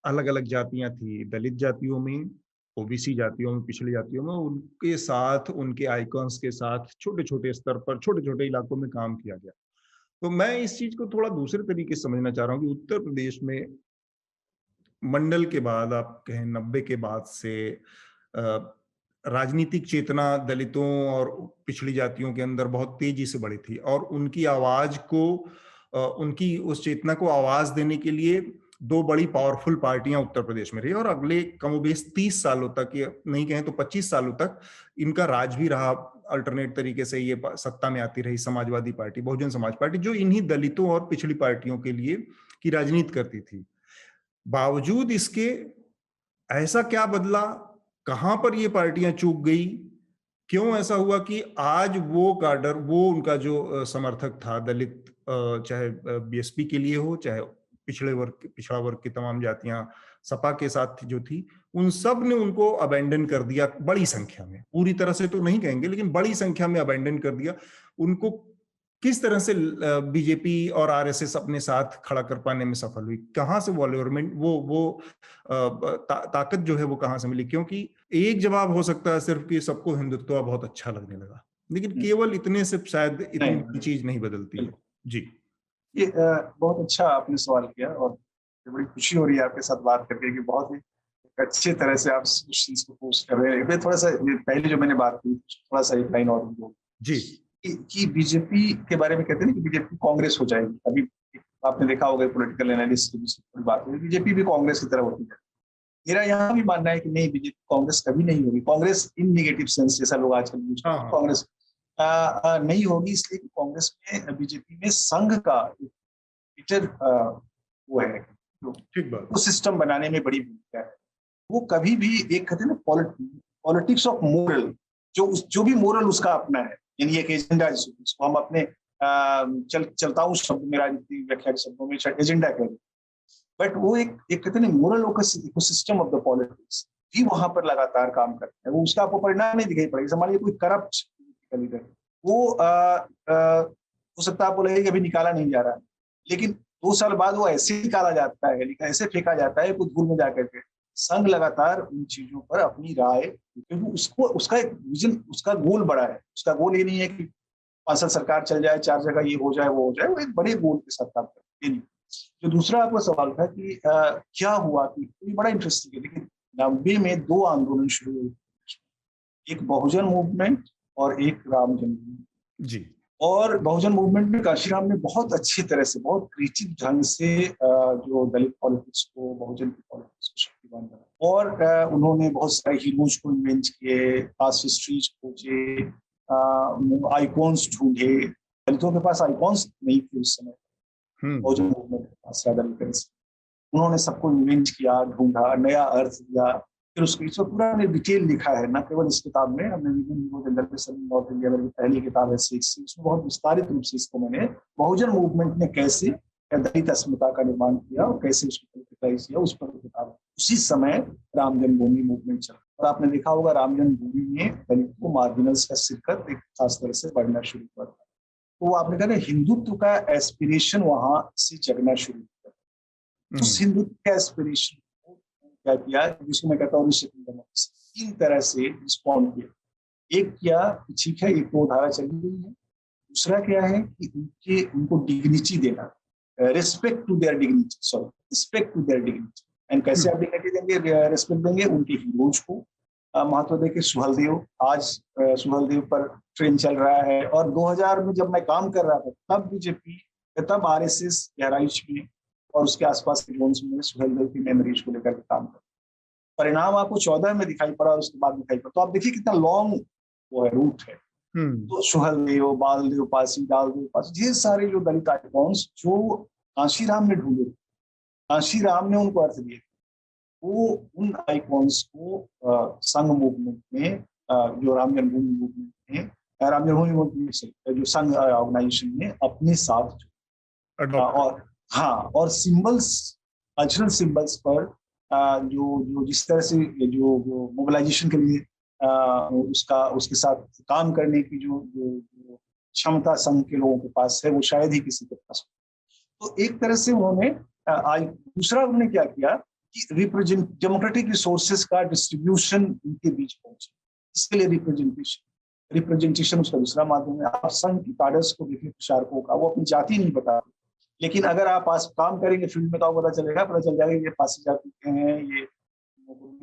अलग अलग जातियां थी, दलित जातियों में, ओबीसी जातियों में, पिछड़ी जातियों में, उनके साथ, उनके आइकॉन्स के साथ छोटे छोटे स्तर पर, छोटे छोटे इलाकों में काम किया गया। तो मैं इस चीज को थोड़ा दूसरे तरीके से समझना चाह रहा हूँ कि उत्तर प्रदेश में मंडल के बाद, आप कहें 90 के बाद से राजनीतिक चेतना दलितों और पिछड़ी जातियों के अंदर बहुत तेजी से बढ़ी थी और उनकी आवाज को, उनकी उस चेतना को आवाज देने के लिए दो बड़ी पावरफुल पार्टियां उत्तर प्रदेश में रही और अगले कमोबेश 30 सालों तक, या नहीं कहें तो 25 सालों तक इनका राज भी रहा। अल्टरनेट तरीके से ये सत्ता में आती रही समाजवादी पार्टी, बहुजन समाज पार्टी, जो इन्हीं दलितों और पिछड़ी पार्टियों के लिए की राजनीति करती थी। बावजूद इसके ऐसा क्या बदला, कहां पर ये पार्टियां चूक गई, क्यों ऐसा हुआ कि आज वो काडर, वो उनका जो समर्थक था दलित, चाहे बीएसपी के लिए हो, चाहे पिछड़ा वर्ग की तमाम जातियां सपा के साथ जो थी, उन सब ने उनको अबेंडन कर दिया बड़ी संख्या में, पूरी तरह से तो नहीं कहेंगे लेकिन बड़ी संख्या में अबेंडन कर दिया उनको। किस तरह से बीजेपी और आरएसएस अपने साथ खड़ा कर पाने में सफल हुई? कहां से वो अल्योरमेंट, वो ताकत जो है वो कहां से मिली? क्योंकि एक जवाब हो सकता है सिर्फ कि सबको हिंदुत्व बहुत अच्छा लगने लगा, लेकिन केवल इतने से शायद इतनी बड़ी चीज नहीं बदलती है। जी, ये बहुत अच्छा आपने सवाल किया और बड़ी खुशी हो रही है आपके साथ बात करके कि बहुत ही अच्छे तरह से आप उस चीज को पोस्ट कर रहे हैं। मैं थोड़ा सा पहले जो मैंने बात की, थोड़ा सा रिप्लाई और जी, कि बीजेपी के बारे में कहते हैं ना कि बीजेपी कांग्रेस हो जाएगी। अभी आपने देखा होगा पॉलिटिकल एनालिस्ट की बात है, बीजेपी भी कांग्रेस की तरह होती है। मेरा यहाँ भी मानना है कि नहीं, बीजेपी कांग्रेस कभी नहीं होगी। कांग्रेस इन नेगेटिव सेंस जैसा लोग आजकल यूज करते हैं, कांग्रेस नहीं होगी, इसलिए कि कांग्रेस में, बीजेपी में संघ का वो है, वो सिस्टम बनाने में बड़ी भूमिका है। वो कभी भी एक कहते हैं ना पॉलिटिक्स ऑफ मोरल, जो भी मोरल उसका अपना है, यानी एक एजेंडा जिसको हम अपने चलता हूँ शब्द में, राजनीति व्याख्या के शब्दों में एजेंडा कहते हैं, बट वो एक कहते हैं moral ecosystem of the politics भी वहां पर लगातार काम करते हैं। वो उसका आपको परिणाम नहीं दिखाई पड़ेगा। मान लीजिए कोई करप्ट लीडर, वो हो सकता है आपको लगे कि अभी निकाला नहीं जा रहा है, लेकिन 2 साल बाद वो ऐसे निकाला जाता है, लेकिन ऐसे फेंका जाता है कुछ धूल में जाकर के। संघ लगातार उन चीजों पर अपनी राय, क्योंकि उसको उसका एक विजन, उसका गोल बड़ा है। उसका गोल ये नहीं है कि 5 साल सरकार चल जाए, 4 जगह ये हो जाए वो हो जाए, वो एक बड़े गोल के साथ काम करते हैं। जो दूसरा आपका सवाल था कि क्या हुआ, कि ये बड़ा इंटरेस्टिंग है। लेकिन 90 में 2 आंदोलन शुरू हुए, एक बहुजन मूवमेंट और एक राम जन्मभूमि जी। और बहुजन मूवमेंट में काशीराम ने बहुत अच्छी तरह से, बहुत क्रिएटिव ढंग से जो दलित पॉलिटिक्स को, बहुजन की पॉलिटिक्स को शक्तिवान बनाया। और उन्होंने बहुत सारे हीरोज को इन्वेंट किए, पास्ट हिस्ट्रीज खोजे, आइकॉन्स ढूंढे। दलितों के पास आइकॉन्स नहीं थे उस समय, बहुजन मूवमेंट के पास उन्होंने सबको इन्वेंट किया, ढूंढा, नया अर्थ दिया। फिर उसको इसमें पूरा हमने डिटेल लिखा है, ना केवल इस किताब में, हमने नॉर्थ इंडिया में पहली किताब है उसमें बहुत विस्तारित रूप से इसको मैंने बहुजन मूवमेंट ने कैसे दलित अस्मिता का निर्माण किया और कैसे उसको पॉलिटिकाइज किया, उस पर किताब। उसी समय राम जन्मभूमि मूवमेंट चला और आपने देखा होगा राम जन्मभूमि में दलित को मार्जिनल्स का शिरकत एक खास तरह से बढ़ना शुरू हुआ था। तो आपने कहा हिंदुत्व का एस्पिरेशन वहां से जगना शुरू हुआ। उस हिंदुत्व के एस्पिरेशन को क्या किया, जिसको मैं कहता हूँ 3 तरह से रिस्पॉन्ड किया। एक क्या, ठीक है एक तो धारा चली गई है, दूसरा क्या है कि उनको डिग्निटी देना, respect to their dignity, sorry respect to their dignity. And कैसे आप डिग्निटी देंगे, रिस्पेक्ट देंगे? उनके हीरोज को महत्व देके। सुहेलदेव, आज सुहेलदेव पर ट्रेन चल रहा है, और 2000 में जब मैं काम कर रहा था तब बीजेपी, तब आरएसएस बहराइच में और उसके आसपास के जोन्स में सुहेलदेव की मेमोरीज को लेकर के काम कर। परिणाम आपको 14 में दिखाई पड़ा और उसके बाद दिखाई पड़ा, तो आप देखिए कितना लॉन्ग वो है, रूट है। तो सुहेलदेव, बालदेव पासी, दालदेव पासी, ये सारे जो दलित आइकॉन्स जो कांशीराम ने ढूंढे, कांशीराम ने उनको अर्थ दिए, वो उन आइकॉन्स को संघ मूवमेंट में, जो राम जन्मभूमि मूवमेंट में, राम जन्मभूमि मूवमेंट से जो संघ ऑर्गेनाइजेशन ने अपने साथ और हाँ, और सिंबल्स, कल्चरल सिंबल्स पर जो जिस तरह से जो मोबिलाइजेशन के लिए उसके साथ काम करने की जो क्षमता संघ के लोगों के पास है, वो शायद ही किसी के पास हो। तो एक तरह से उन्होंने दूसरा उन्होंने क्या किया कि डेमोक्रेटिक रिसोर्सेज का डिस्ट्रीब्यूशन उनके बीच पहुंचे, इसके लिए रिप्रेजेंटेशन उसका दूसरा माध्यम है। आप संघ की काडर्स को देखिए, प्रचारकों का, वो अपनी जाति नहीं बता, लेकिन अगर आप काम करेंगे फील्ड में तो आपको पता चल जाएगा ये पासी जाति के हैं, ये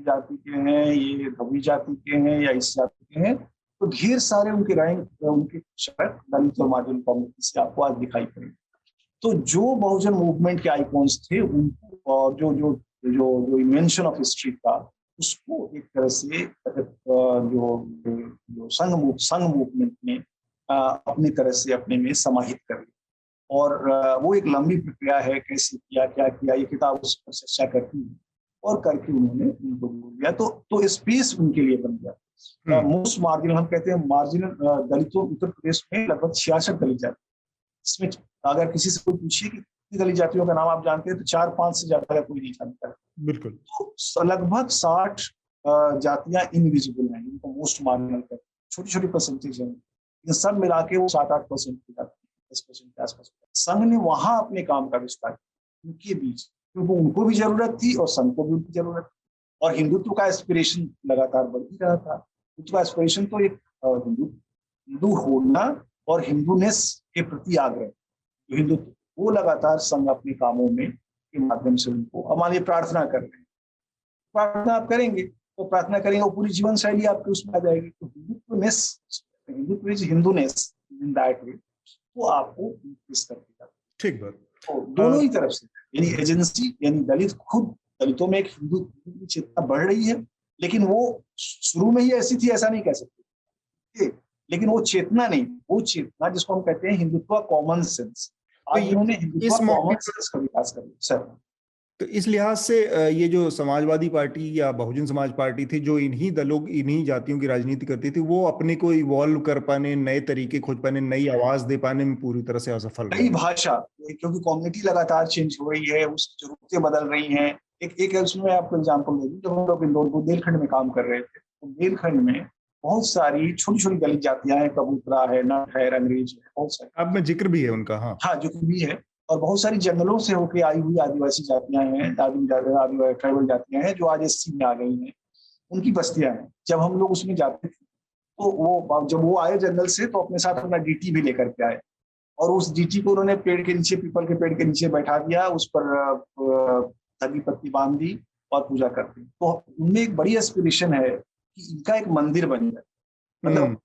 जाति के हैं, ये धोबी जाति के हैं, या इस जाति के हैं। तो ढेर सारे उनके रैंक, उनके दलित और मार्जिनल कम्युनिटी से आपको आज दिखाई पड़ेंगे। तो जो बहुजन मूवमेंट के आइकॉन्स थे उनको, और जो जो जो जो इन्वेंशन ऑफ हिस्ट्री था, उसको एक तरह से जो संघ मूवमेंट ने अपनी तरह से अपने में समाहित कर लिया। और वो एक लंबी प्रक्रिया है, कैसे किया, क्या किया, ये किताब उस पर चर्चा करती है, और करके उन्होंने उनको जोड़ दिया। तो स्पेस उनके लिए बन गया। मोस्ट मार्जिनल, हम कहते हैं मार्जिनल दलितों, उत्तर प्रदेश में लगभग 66 दलित जाति। इसमें अगर किसी से कोई पूछिए कि कितनी दलित जातियों का नाम आप जानते हैं, तो 4-5 से ज्यादा का कोई नहीं जानता है। बिल्कुल। तो लगभग 60 जातियां इनविजिबल हैं, इनको मोस्ट मार्जिनल कहते हैं। छोटी छोटी परसेंटेज है, इन सब मिला के वो 7-8% की जाती है, 10% के आसपास। संघ ने वहां अपने काम का विस्तार किया उनके बीच, क्योंकि उनको भी जरूरत थी और संघ को भी उनकी जरूरत थी। और हिंदुत्व का एस्पिरेशन लगातार बढ़ ही रहा था। हिंदुत्व का एस्पिरेशन तो एक हिंदू होना और हिंदूनेस के प्रति आग्रह, हिंदुत्व, वो लगातार संघ अपने कामों में के माध्यम से उनको, हमारे प्रार्थना कर रहे हैं। प्रार्थना आप करेंगे तो प्रार्थना करेंगे, वो पूरी जीवन शैली आपके उसमें आ जाएगी। तो हिंदूनेस इन दैट वे, वो आपको इस करके, ठीक बात। तो दोनों ही तरफ से, यानी एजेंसी, यानी दलित खुद, दलितों में एक हिंदू की चेतना बढ़ रही है, लेकिन वो शुरू में ही ऐसी थी ऐसा नहीं कह सकते, लेकिन वो चेतना नहीं, वो चेतना जिसको हम कहते हैं हिंदुत्व कॉमन सेंस, आज इन्होंने हिंदुत्व कॉमन सेंस का विकास कर लिया सर। तो इस लिहाज से ये जो समाजवादी पार्टी या बहुजन समाज पार्टी थी, जो इन्हीं दलों, इन्हीं जातियों की राजनीति करती थी, वो अपने को इवॉल्व कर पाने, नए तरीके खोज पाने, नई आवाज दे पाने में पूरी तरह से असफल रही। नई भाषा, क्योंकि कम्युनिटी लगातार चेंज हो रही है, उसकी जरूरतें बदल रही हैं। एक उसमें आपको एग्जाम्पल दे दूं, जब हम लोग इंदौर बुंदेलखंड में काम कर रहे थे, तो बुंदेलखंड में बहुत सारी छोटी छोटी दलित जातियां हैं, कबूतरा है, नट है, अंग्रेज है, बहुत सारी। अब में जिक्र भी है उनका, हाँ जिक्र भी है। और बहुत सारी जंगलों से होकर आई हुई आदिवासी जातियां हैं, ट्राइबल जातियां हैं, जो आज एससी में आ गई हैं, उनकी बस्तियां हैं। जब हम लोग उसमें जाते थे, तो वो जब वो आए जंगल से, तो अपने साथ अपना डीटी भी लेकर के आए, और उस डीटी को उन्होंने पेड़ के नीचे, पीपल के पेड़ के नीचे बैठा दिया, उस पर धगी पत्ती बांध दी और पूजा करते। तो उनमें एक बड़ी एस्पिरेशन है कि इनका एक मंदिर बन जाए, मतलब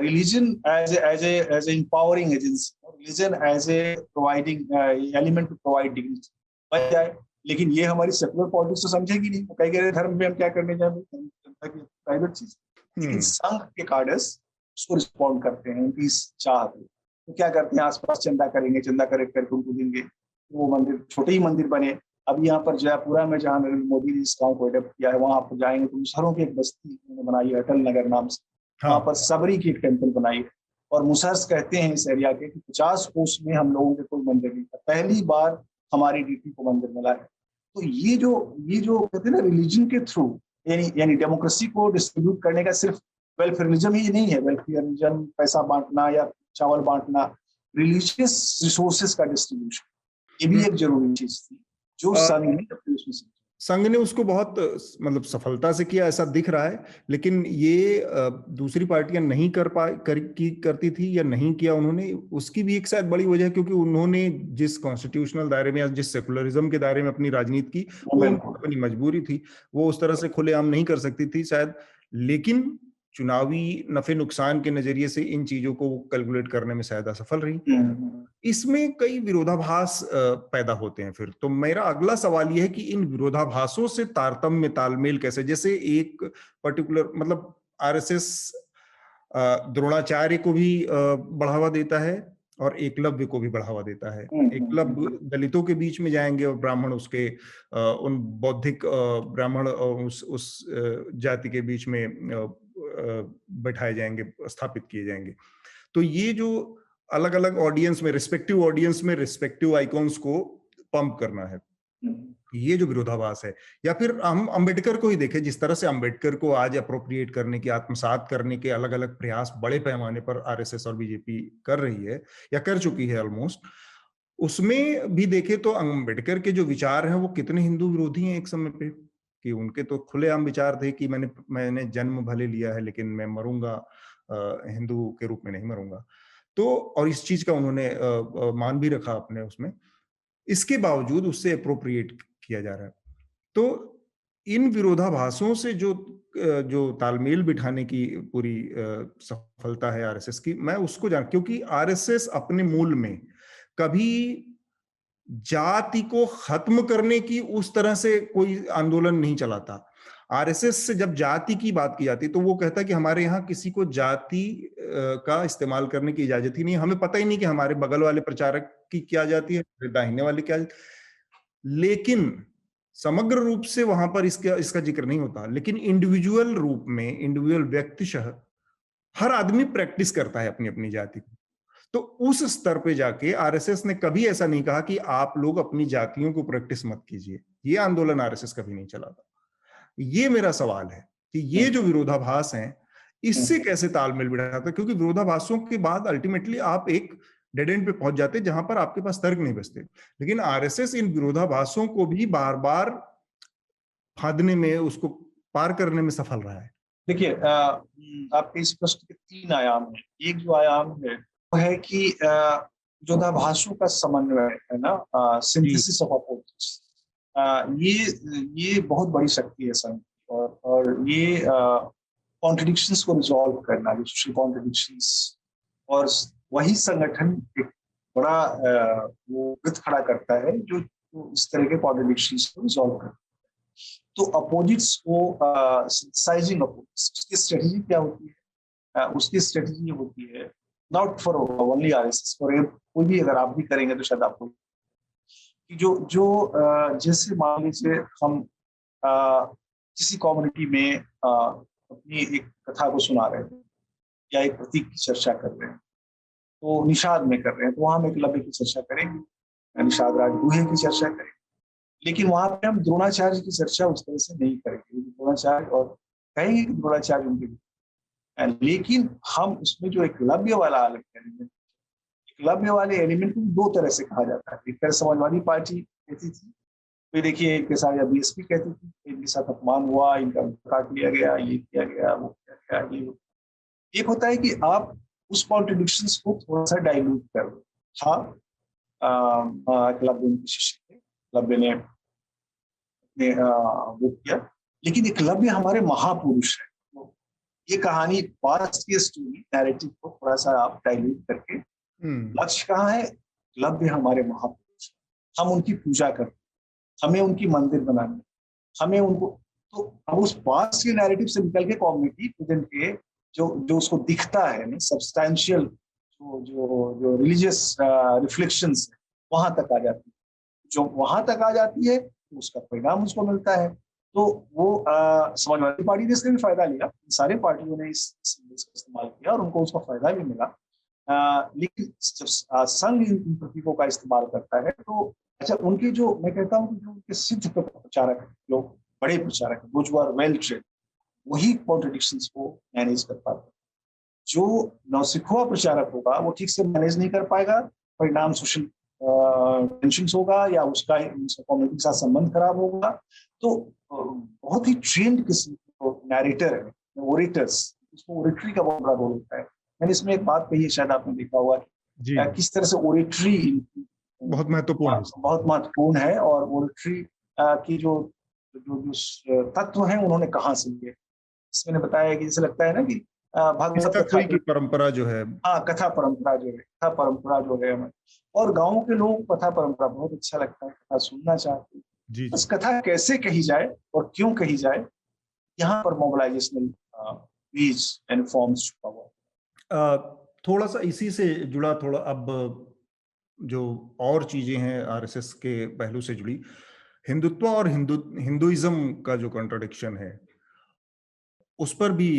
religion as a empowering agency, religion as a providing element to provide dignity बन जाए। लेकिन ये हमारी सेकुलर पॉलिटिक्स तो समझेगी नहीं, वो कहेंगे धर्म में हम क्या करने जाए, प्राइवेट चीज। लेकिन संघ के कार्डर्स उसको रिस्पॉन्ड करते हैं, उनकी चाह पे। तो क्या करते हैं, आसपास चंदा करेंगे, चंदा करके उनको देंगे, वो मंदिर, छोटे ही मंदिर बने। अब यहाँ पर जयपुरा में, जहाँ नरेंद्र मोदी ने इस गाँव को एडप्ट किया है, वहां पर जाएंगे तो मुसहरों की एक बस्ती उन्होंने बनाई है, अटल नगर नाम से। वहां पर सबरी की एक टेम्पल बनाई है, और मुसहर्स कहते हैं इस एरिया के कि 50 कोस में हम लोगों के कोई मंदिर नहीं था, पहली बार हमारी डीपी को मंदिर मिला है। तो ये जो कहते हैं ना, रिलीजन के थ्रू, यानी डेमोक्रेसी को डिस्ट्रीब्यूट करने का सिर्फ वेल्फेयरिज्म ही नहीं है, वेल्फेयरिज्म पैसा बांटना या चावल बांटना, रिलीजियस रिसोर्सेज का डिस्ट्रीब्यूशन, ये भी एक जरूरी चीज थी जो संघ ने अपने उसमें। संघ ने उसको बहुत मतलब सफलता से किया ऐसा दिख रहा है, लेकिन ये दूसरी पार्टियां नहीं करती थी या नहीं किया उन्होंने, उसकी भी एक शायद बड़ी वजह है क्योंकि उन्होंने जिस कॉन्स्टिट्यूशनल दायरे में या जिस सेकुलरिज्म के दायरे में अपनी राजनीति की, वो उनकी अपनी मजबूरी थी, वो उस तरह से खुलेआम नहीं कर सकती थी शायद। लेकिन चुनावी नफे नुकसान के नजरिए से इन चीजों को कैलकुलेट करने में शायद असफल रही। इसमें कई विरोधाभास पैदा होते हैं फिर। तो मेरा अगला सवाल यह है कि इन विरोधाभासों से तारतम्य तालमेल कैसे, जैसे एक पर्टिकुलर मतलब आरएसएस द्रोणाचार्य को भी बढ़ावा देता है और एकलव्य को भी बढ़ावा देता है। एकलव्य दलितों के बीच में जाएंगे और ब्राह्मण उसके उन बौद्धिक ब्राह्मण उस जाति के बीच में बैठाए जाएंगे, स्थापित किए जाएंगे। तो ये जो अलग अलग ऑडियंस में रिस्पेक्टिव आइकॉन्स को पंप करना है, ये जो विरोधाभास है। या फिर हम अंबेडकर को ही देखें, जिस तरह से अंबेडकर को आज अप्रोप्रिएट करने की, आत्मसात करने के अलग अलग प्रयास बड़े पैमाने पर आरएसएस और बीजेपी कर रही है या कर चुकी है ऑलमोस्ट, उसमें भी देखें तो अंबेडकर के जो विचार हैं वो कितने हिंदू विरोधी हैं एक समय पे, कि उनके तो खुलेआम विचार थे कि मैंने जन्म भले लिया है लेकिन मैं मरूंगा हिंदू के रूप में नहीं मरूंगा। तो और इस चीज का उन्होंने मान भी रखा अपने उसमें, इसके बावजूद उससे अप्रोप्रिएट किया जा रहा है। तो इन विरोधाभासों से जो तालमेल बिठाने की पूरी सफलता है आरएसएस की, मैं उसको क्योंकि आरएसएस अपने मूल में कभी जाति को खत्म करने की उस तरह से कोई आंदोलन नहीं चलाता। आरएसएस से जब जाति की बात की जाती है तो वो कहता है कि हमारे यहाँ किसी को जाति का इस्तेमाल करने की इजाजत ही नहीं, हमें पता ही नहीं कि हमारे बगल वाले प्रचारक की क्या जाति है, दाहिने वाले क्या। लेकिन समग्र रूप से वहां पर इसका जिक्र नहीं होता, लेकिन इंडिविजुअल रूप में, इंडिविजुअल व्यक्तिशः हर आदमी प्रैक्टिस करता है अपनी अपनी जाति को। तो उस स्तर पे जाके आरएसएस ने कभी ऐसा नहीं कहा कि आप लोग अपनी जातियों को प्रैक्टिस मत कीजिए। ये आंदोलन आरएसएस कभी नहीं चलाता। ये मेरा सवाल है कि ये जो विरोधाभास हैं, इससे कैसे तालमेल बिठाता, क्योंकि विरोधाभासों के बाद अल्टीमेटली आप एक डेड एंड पे पहुंच जाते जहां पर आपके पास तर्क नहीं बचते। लेकिन आरएसएस इन विरोधाभासों को भी बार बार फादने में, उसको पार करने में सफल रहा है। देखिए, आपके इस प्रश्न के 3 आयाम हैं। एक जो आयाम है वो है कि विरोधाभासों का समन्वय है ना, सिंथेसिस ऑफ अपोजिट्स। ये बहुत बड़ी शक्ति है संघ, और ये कॉन्ट्रडिक्शंस को रिजॉल्व करना, सोशल कॉन्ट्रडिक्शंस, और वही संगठन एक बड़ा वो वित खड़ा करता है जो इस तरह के कॉन्ट्रडिक्शंस को रिजॉल्व करता है। तो अपोजिट्स को सिंथेसाइजिंग अपोजिट्स, उसकी स्ट्रेटजी क्या होती है? उसकी स्ट्रेटजी होती है not for only RSS, for कोई भी, अगर आप भी करेंगे तो शायद आपको कि जो जैसे मान लीजिए हम किसी कम्युनिटी में अपनी एक कथा को सुना रहे हैं या एक प्रतीक की चर्चा कर रहे हैं, तो निषाद में कर रहे हैं, तो वहां हम एकलव्य की चर्चा करेंगे, निषाद राज गुहे की चर्चा करेंगे। लेकिन वहां पे हम द्रोणाचार्य की चर्चा उस तरह से नहीं करेंगे, द्रोणाचार्य और कहेंगे कि द्रोणाचार्य उनके, लेकिन हम उसमें जो एकलव्य वाला एलिमेंट, एकलव्य वाले एलिमेंट को 2 तरह से कहा जाता है। एक तरह समाजवादी पार्टी कहती थी, फिर देखिए एक के साथ या बीएसपी कहती थी, इनके साथ अपमान हुआ, इनका काट लिया गया, ये किया गया, वो किया गया, ये। एक होता है कि आप उस कॉन्ट्रडिक्शंस को थोड़ा सा डाइल्यूट कर दो। हाँ, एकलव्य उनके शिष्य थे, एकलव्य ने वो किया, लेकिन एकलव्य हमारे महापुरुष है। तो ये कहानी, पास्ट की स्टोरी नैरेटिव को थोड़ा सा आप डाइल्यूट करके, लक्ष्य कहाँ है? एकलव्य हमारे महापुरुष, हम उनकी पूजा करते, हमें उनकी मंदिर बनानी, हमें उनको, तो अब उस पास्ट के नैरेटिव से निकल के कम्युनिटी प्रेजेंट के जो उसको दिखता है ना, सब्सटैंशियल जो रिलीजियस रिफ्लेक्शंस है, वहां तक आ जाती है। जो वहां तक आ जाती है तो उसका परिणाम उसको मिलता है। तो वो समाजवादी पार्टी ने इसका भी फायदा लिया, सारे पार्टियों ने इस का इस्तेमाल किया और उनको उसका फायदा भी मिला। लेकिन जब संघ इन प्रतीकों का इस्तेमाल करता है तो अच्छा, उनके जो, मैं कहता हूँ कि जो उनके सिद्ध प्रचारक हैं, जो बड़े प्रचारक हैं, जो आर वेल ट्रेन्ड, वही कॉन्ट्रडिक्शंस को मैनेज कर पाते हैं। जो नौसिखुआ प्रचारक होगा वो ठीक से मैनेज नहीं कर पाएगा, परिणाम सोशल टेंशन होगा या उसका कम्युनिटी के साथ संबंध खराब होगा। तो बहुत ही ट्रेंड किस्म के नैरेटर है, ओरेटर्स, उसमें ओरेटरी का बहुत बड़ा रोल होता है। मैंने इसमें एक बात कही है, शायद आपने देखा हुआ जी, किस तरह से ओरेटरी बहुत महत्वपूर्ण है। बहुत महत्वपूर्ण है, और ओरेटरी की जो जो जो तत्व हैं उन्होंने कहाँ से लिए। इसमें बताया कि जैसे लगता है ना कि भागवत किस्सा कथा कोई की परंपरा जो है। हाँ, कथा परंपरा जो है, कथा परंपरा जो है हमें, और गाँव के लोग कथा परंपरा बहुत अच्छा लगता है, कथा सुनना चाहते हैं। जी, बस जी। कथा कैसे कही जाए और क्यों कही जाए, यहाँ पर मोबिलाइजेशनल बीज एंड फॉर्म्स छुपा हुआ थोड़ा सा इसी से जुड़ा, थोड़ा अब जो और चीजें हैं आरएसएस के पहलू से जुड़ी, हिंदुत्व और हिंदुइज्म का जो कॉन्ट्रडिक्शन है, उस पर भी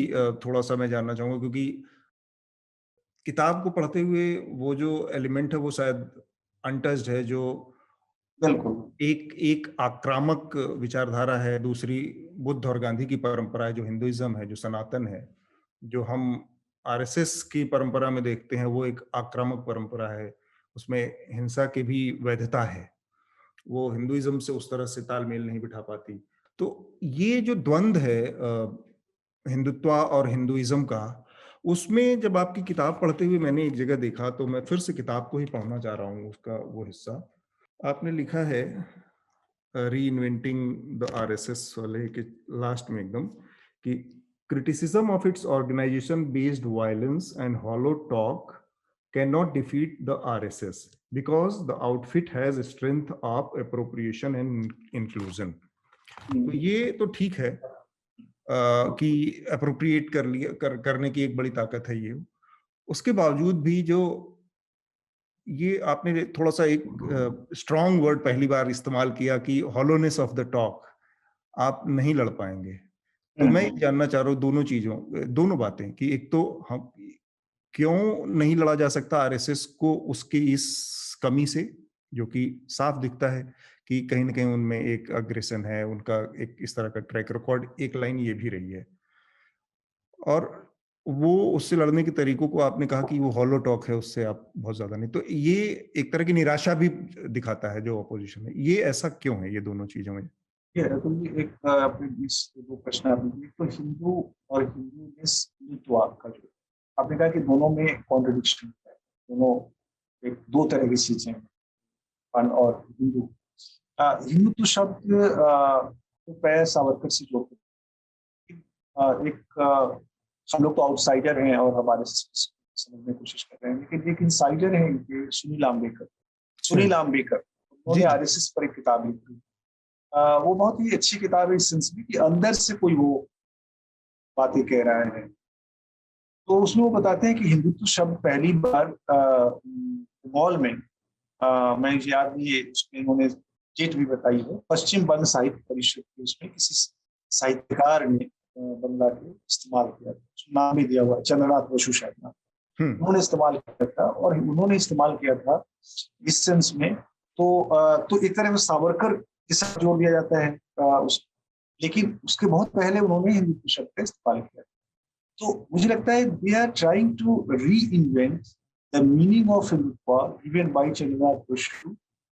थोड़ा सा मैं जानना चाहूंगा, क्योंकि किताब को पढ़ते हुए वो जो एलिमेंट है वो शायद अनटच्ड है, जो है। बिल्कुल। एक एक आक्रामक विचारधारा है, दूसरी बुद्ध और गांधी की परंपरा है, जो हिंदुइज्म है, जो सनातन है, जो हम आरएसएस की परंपरा में देखते हैं, वो एक आक्रामक परंपरा है, उसमें हिंसा की भी वैधता है, वो हिंदुइज्म से उस तरह से तालमेल नहीं बिठा पाती। तो ये जो द्वंद है हिंदुत्व और हिंदुइज्म का, उसमें जब आपकी किताब पढ़ते हुए मैंने एक जगह देखा, तो मैं फिर से किताब को ही पढ़ना चाह रहा हूँ, उसका वो हिस्सा आपने लिखा है री इन्वेंटिंग द आरएसएस वाले के लास्ट में एकदम, कि criticism of its organization based violence and hollow talk cannot defeat the RSS because the outfit has strength of appropriation and inclusion। तो ये तो ठीक है कि अप्रोप्रिएट कर लिया करने की एक बड़ी ताकत है ये। उसके बावजूद भी जो ये आपने थोड़ा सा एक स्ट्रॉन्ग वर्ड पहली बार इस्तेमाल किया कि हॉलोनेस ऑफ द टॉक, आप नहीं लड़ पाएंगे। तो मैं ये जानना चाह रहा हूँ दोनों चीजों, दोनों बातें, कि एक तो हम क्यों नहीं लड़ा जा सकता आरएसएस को उसकी इस कमी से, जो कि साफ दिखता है कि कहीं ना कहीं उनमें एक अग्रेशन है, उनका एक इस तरह का ट्रैक रिकॉर्ड, एक लाइन ये भी रही है। और वो उससे लड़ने के तरीकों को आपने कहा कि वो हॉलो टॉक है, उससे आप बहुत ज्यादा नहीं, तो ये एक तरह की निराशा भी दिखाता है जो अपोजिशन है। ये ऐसा क्यों है, ये दोनों चीजों में? ये रतन जी, एक आपने इस दो प्रश्न आपने किए, तो हिंदू और हिंदुत्व का जो आपने कहा कि दोनों में कॉन्ट्रडिक्शन है, दोनों एक दो तरह की चीजें हैं, फन और हिंदू। हिंदुत्व शब्द तो पैर सावरकर से जोड़ते हैं। एक हम लोग तो आउटसाइडर हैं और हमारे समझने की कोशिश कर रहे हैं, लेकिन एक इनसाइडर है इनके, सुनील आम्बेकर। सुनील आम्बेकर उन्होंने आरएसएस पर एक किताब लिखी। वो बहुत ही अच्छी किताब है इस सेंस में कि अंदर से कोई वो बातें कह रहा है। तो उसमें वो बताते हैं कि हिंदुत्व शब्द पहली बार बंगाल में, मैं याद नहीं है, उसमें उन्होंने डेट भी बताई है, पश्चिम बंग साहित्य परिषद के उसमें किसी साहित्यकार ने बंगला के इस्तेमाल किया, नाम भी दिया हुआ चंद्रनाथ बसु शायद नाम, उन्होंने इस्तेमाल किया था। और उन्होंने इस्तेमाल किया था इस सेंस में, तो एक तरह से सावरकर के साथ जोड़ दिया जाता है लेकिन उसके बहुत पहले उन्होंने हिंदुत्व शब्द का इस्तेमाल किया। तो मुझे लगता है we are trying to reinvent the meaning of Hindutva given by Chandranath Basu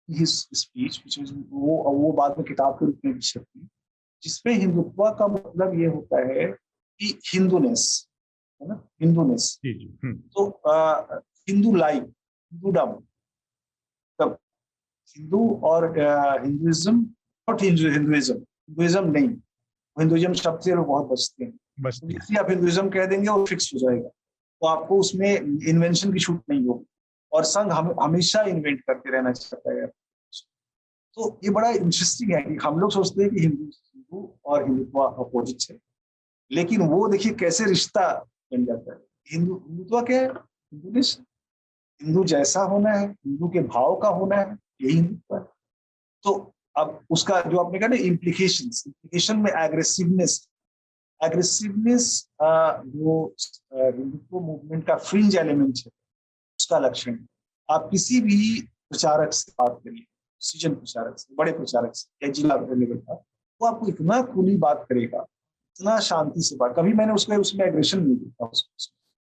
his speech, वो बाद में किताब के रूप में भी छपी, जिसमें हिंदुत्व का मतलब ये होता है कि हिंदूनेस, है ना, हिंदूनेस। तो हिंदू लाइफ, हिंदूडम, तब हिंदू और हिंदुइज्म, नॉट हिंदुइज्म, हिंदुइज्म नहीं, हिंदुइज्म शब्द से लोग बहुत बचते हैं, जैसे आप हिंदुइज्म कह देंगे और फिक्स हो जाएगा, तो आपको उसमें इन्वेंशन की छूट नहीं होगी। और संघ हमेशा इन्वेंट करते रहना चाहता है। तो ये बड़ा इंटरेस्टिंग है कि हम लोग सोचते हैं कि हिंदू और हिंदुत्व अपोजिट है, लेकिन वो देखिए कैसे रिश्ता बन जाता है। हिंदुत्व क्या है? हिंदू जैसा होना है, हिंदू के भाव का होना है, यही हिंदुत्व है। तो अब उसका जो आपने कहा ना इम्प्लीकेशन में एग्रेसिवनेस जो हिंदुत्व मूवमेंट का फ्रिंज एलिमेंट है, उसका लक्षण। आप किसी भी प्रचारक से बात करिए, सीजन प्रचारक से, बड़े प्रचारक से या जिला लेवल का, वो आपको इतना खुली बात करेगा, इतना शांति से बात, कभी मैंने उसमें एग्रेशन नहीं देखा,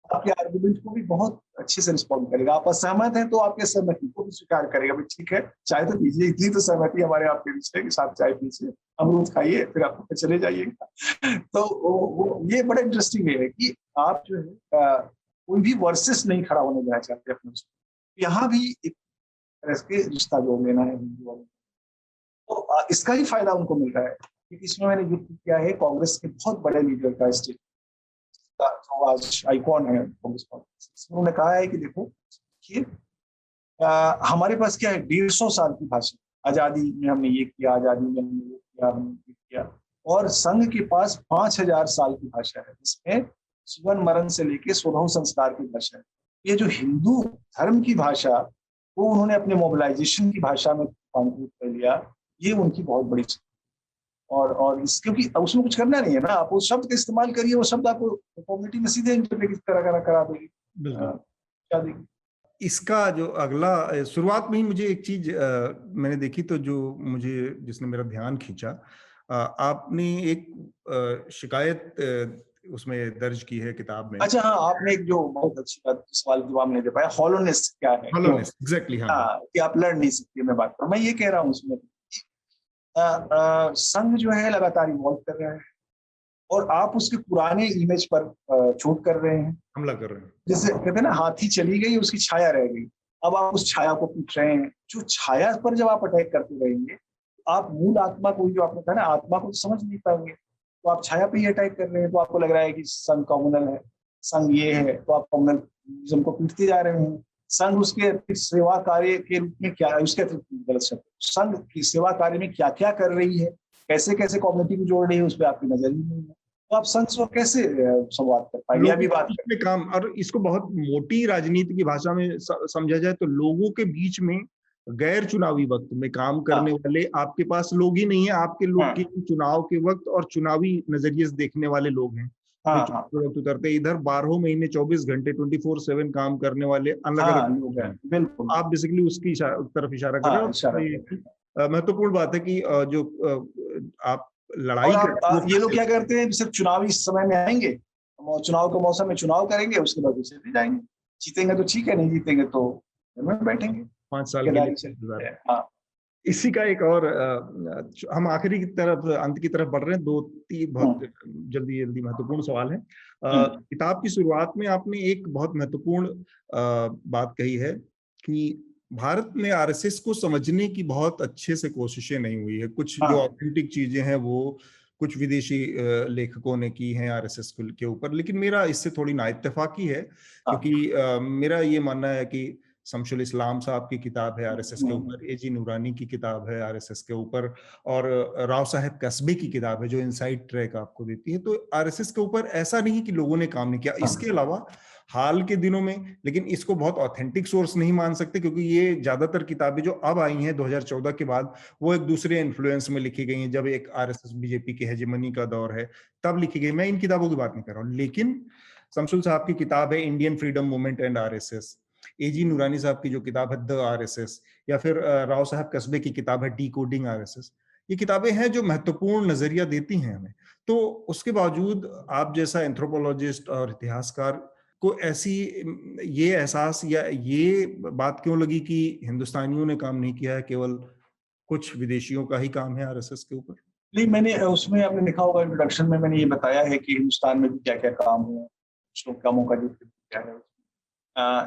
आपके आर्गुमेंट को भी बहुत अच्छे से रिस्पॉन्ड करेगा। आप असहमत हैं तो आपके सहमति को भी स्वीकार करेगा, भाई ठीक है चाय तो पीजिए, इतनी तो सहमति हमारे आपके बीच है कि साथ चाय पीजिए, अमरूद खाइए, फिर आप चले जाइएगा। तो ये बड़ा इंटरेस्टिंग है कि आप जो है कोई भी वर्सेस नहीं खड़ा होने देना चाहते अपने उसमें। यहाँ भी एक तरह के रिश्ता जोड़ लेना है हिंदू वालों, तो इसका ही फायदा उनको मिल रहा है। क्योंकि इसमें मैंने जिक्र किया है कांग्रेस के बहुत बड़े लीडर का स्टेट, जो आज आइकॉन है कांग्रेस पार्टी, उन्होंने कहा है कि देखो कि हमारे पास क्या है, 150 साल की भाषा, आजादी में हमने ये किया, आजादी में हमने वो किया, हमने ये किया, और संघ के पास 5000 साल की भाषा है, जिसमें जीवन मरण से लेके 16 संस्कार की भाषा है। ये जो हिंदू धर्म की भाषा वो उन्होंने अपने मोबिलाइजेशन की भाषा में रूपांतरित कर लिया, ये उनकी बहुत बड़ी और इस, क्योंकि उसमें कुछ करना नहीं है ना, आप उस शब्द का इस्तेमाल करिए, वो शब्द आपको कम्युनिटी में सीधे इंटरप्रेट करा देगी, क्या देगी। इसका जो अगला शुरुआत में ही मुझे एक चीज मैंने देखी, तो जो मुझे जिसने मेरा ध्यान खींचा, आपने एक शिकायत उसमें दर्ज की है किताब में। अच्छा हाँ, आपने एक जो बहुत अच्छी बात, सवाल जवाब नहीं दे पाया, हॉलोनेस क्या है, हॉलोनेस, एग्जैक्टली, हाँ, कि आप लड़ नहीं सकते, मैं बात करूं, मैं ये कह रहा हूँ उसमें संघ जो है लगातार इवॉल्व कर रहा है और आप उसके पुराने इमेज पर चोट कर रहे हैं, हमला कर रहे हैं। जैसे कहते हैं ना, हाथी चली गई उसकी छाया रह गई, अब आप उस छाया को पीट रहे हैं। जो छाया पर जब आप अटैक करते रहेंगे, आप मूल आत्मा को, जो आपने कहा ना, आत्मा को तो समझ नहीं पाएंगे, तो आप छाया पे ही अटैक कर रहे हैं। तो आपको लग रहा है कि संघ कम्युनल है, संघ ये है, तो आप कम्युनलिज्म को पीटते जा रहे हैं। संघ उसके सेवा कार्य के रूप में क्या, उसके गलत शब्द, संघ की सेवा कार्य में क्या क्या कर रही है, कैसे कैसे कम्युनिटी को जोड़ रही है, उस पर आपकी नजर ही नहीं है, तो आप संघ से कैसे संवाद कर पाएंगे, अभी बात में काम। और इसको बहुत मोटी राजनीति की भाषा में समझा जाए तो लोगों के बीच में गैर चुनावी वक्त में काम करने वाले आपके पास लोग ही नहीं है, आपके लोग के चुनाव के वक्त और चुनावी नजरिए से देखने वाले लोग हैं। वक्त उतरते इधर 12 महीने 24 घंटे 24/7 काम करने वाले अलग अलग लोग हैं। बिल्कुल, आप बेसिकली उसकी तरफ इशारा कर रहे हो। महत्वपूर्ण बात है कि जो आप लड़ाई ये लोग क्या करते हैं, सिर्फ चुनावी समय में आएंगे, चुनाव के मौसम में चुनाव करेंगे, उसके बाद दूसरे दिन जाएंगे, जीतेंगे तो ठीक है, नहीं जीतेंगे तो बैठेंगे 5 साल के लिए। इसी का एक और हम आखिरी की तरफ, अंत की तरफ बढ़ रहे हैं, 2-3 बहुत जल्दी महत्वपूर्ण सवाल है। किताब की शुरुआत में आपने एक बहुत महत्वपूर्ण बात कही है कि भारत में आरएसएस को समझने की बहुत अच्छे से कोशिशें नहीं हुई है। कुछ जो ऑथेंटिक चीजें हैं वो कुछ विदेशी लेखकों ने की हैं आरएसएस के ऊपर, लेकिन मेरा इससे थोड़ी नाइत्तेफाकी है, क्योंकि मेरा ये मानना है कि शमशुल इस्लाम साहब की किताब है आरएसएस के ऊपर, एजी नूरानी की किताब है आरएसएस के ऊपर, और राव साहब कस्बे की किताब है जो इनसाइड ट्रैक आपको देती है। तो आरएसएस के ऊपर ऐसा नहीं कि लोगों ने काम नहीं किया। इसके अलावा हाल के दिनों में, लेकिन इसको बहुत ऑथेंटिक सोर्स नहीं मान सकते, क्योंकि ये ज्यादातर किताबें जो अब आई हैं 2014 के बाद, वो एक दूसरे इन्फ्लुएंस में लिखी गई हैं, जब एक आरएसएस बीजेपी की हेजेमनी का दौर है तब लिखी गई। मैं इन किताबों की बात नहीं कर रहा हूँ, लेकिन शमशुल साहब की किताब है Indian freedom movement and RSS, A G Noorani साहब की जो किताब है द आरएसएस, या फिर राव साहब कस्बे की किताब है डीकोडिंग आरएसएस, ये किताबें हैं जो महत्वपूर्ण नजरिया देती हैं हमें। तो उसके बावजूद आप जैसा एंथ्रोपोलॉजिस्ट और इतिहासकार को ऐसी ये एहसास या ये बात क्यों लगी कि हिंदुस्तानियों ने काम नहीं किया है, केवल कुछ विदेशियों का ही काम है आरएसएस के ऊपर? नहीं, मैंने उसमें आपने लिखा होगा इंट्रोडक्शन में, मैंने ये बताया है कि हिंदुस्तान में भी क्या क्या काम हुआ, कुछ लोग कामों का जिक्र किया है।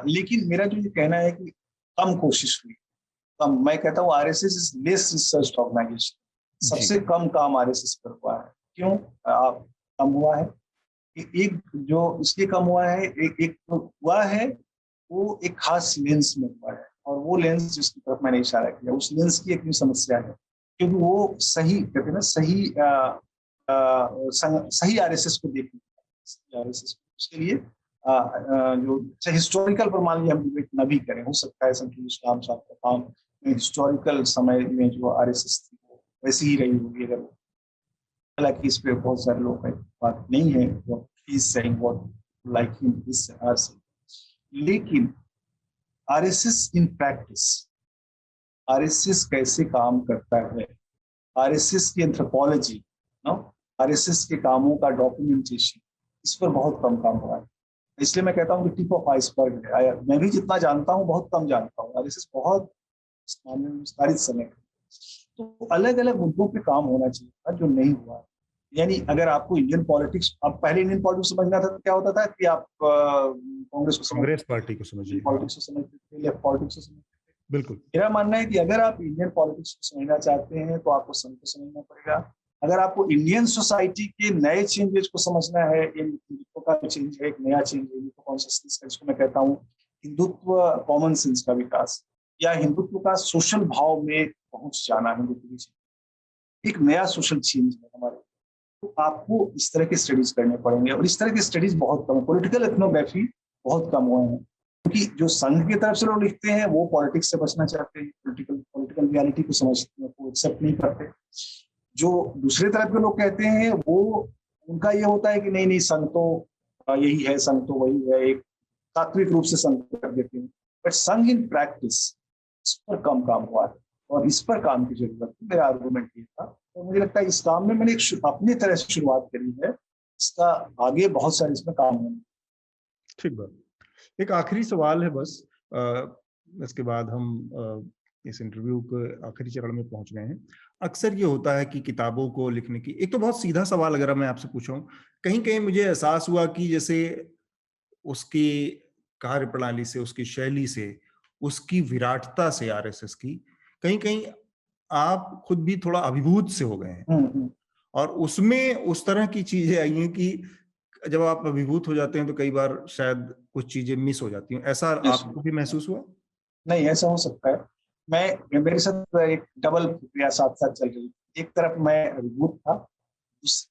लेकिन मेरा जो ये कहना है कि कम कोशिश हुई, कम, मैं कहता हूँ RSS is less research organisation, सबसे कम काम आरएसएस पर हुआ है। क्यों कम हुआ है? एक जो इसलिए कम हुआ है, एक तो हुआ है वो एक खास लेंस में हुआ है, और वो लेंस जिसकी तरफ मैंने इशारा किया, उस लेंस की एक समस्या है, क्योंकि वो सही कहते हैं ना, सही आरएसएस को देखना, आरएसएस उसके लिए जो हिस्टोरिकल पर मान लिया हम डिबेट न भी करें, हो सकता है शमशुल इस्लाम साहब का काम हिस्टोरिकल समय में जो आरएसएस थी वो वैसी ही रही होगी, अगर हालांकि इस पे बहुत सारे लोगों का बात नहीं है, लेकिन आरएसएस इन प्रैक्टिस, आरएसएस कैसे काम करता है, आरएसएस की एंथ्रोपोलॉजी, आरएसएस के कामों का डॉक्यूमेंटेशन, इस पर बहुत कम काम हुआ है। इसलिए मैं कहता हूँ कि टिप ऑफ आइसबर्ग है। मैं भी जितना जानता हूँ बहुत कम जानता हूँ, और इस बहुत इस मामले में विस्तारित समय। तो अलग अलग मुद्दों पे काम होना चाहिए था, जो नहीं हुआ। यानी अगर आपको इंडियन पॉलिटिक्स, अब पहले इंडियन पॉलिटिक्स समझना था तो क्या होता था कि आप कांग्रेस को समझते कांग्रेस पार्टी को थे, समझिए। पॉलिटिक्स को समझते थे, लेफ्ट पॉलिटिक्स को समझते थे। बिल्कुल। मेरा मानना है कि अगर आप इंडियन पॉलिटिक्स को समझना चाहते हैं तो आपको संघ को समझना पड़ेगा। अगर आपको इंडियन सोसाइटी के नए चेंजेस को समझना है, इन हिंदुत्व का चेंज है, एक नया चेंज है, हिंदुत्व कॉन्शियसनेस का, जिसको मैं कहता हूँ हिंदुत्व कॉमन सेंस का विकास, या हिंदुत्व का सोशल भाव में पहुंच जाना, हिंदुत्व की एक नया सोशल चेंज है हमारे, तो आपको इस तरह के स्टडीज करने पड़ेंगे। और इस तरह के स्टडीज बहुत कम है, पॉलिटिकल एथनोग्राफी बहुत कम हुए हैं, क्योंकि जो संघ की तरफ से लोग लिखते हैं वो पॉलिटिक्स से बचना चाहते हैं, पॉलिटिकल रियलिटी को समझते हैं, वो एक्सेप्ट नहीं करते। जो दूसरे तरफ के लोग कहते हैं वो, उनका ये होता है कि नहीं नहीं, संघ तो यही है, संघ तो वही है, एक तात्विक रूप से संघ कर देते हैं। बट संघ इन प्रैक्टिस, इस पर कम काम हुआ है, और इस पर काम की जरूरत है। मेरा आर्गुमेंट ये था, और मुझे लगता है इस काम में मैंने अपनी तरह से शुरुआत करी है, इसका आगे बहुत सारे इसमें काम होने। ठीक बात। एक आखिरी सवाल है बस, इसके बाद हम इस इंटरव्यू के आखिरी चरण में पहुंच गए हैं। अक्सर ये होता है कि किताबों को लिखने की, एक तो बहुत सीधा सवाल अगर मैं आपसे पूछूं, कहीं कहीं मुझे एहसास हुआ कि जैसे उसकी कार्यप्रणाली से, उसकी शैली से, उसकी विराटता से, आरएसएस की, कहीं कहीं आप खुद भी थोड़ा अभिभूत से हो गए हैं। और उसमें उस तरह की चीजें आई हैं कि जब आप अभिभूत हो जाते हैं तो कई बार शायद कुछ चीजें मिस हो जाती हैं। ऐसा आपको भी महसूस हुआ? नहीं, ऐसा हो सकता है। मेरे साथ एक डबल प्रक्रिया साथ साथ चल रही। एक तरफ मैं अभिभूत था,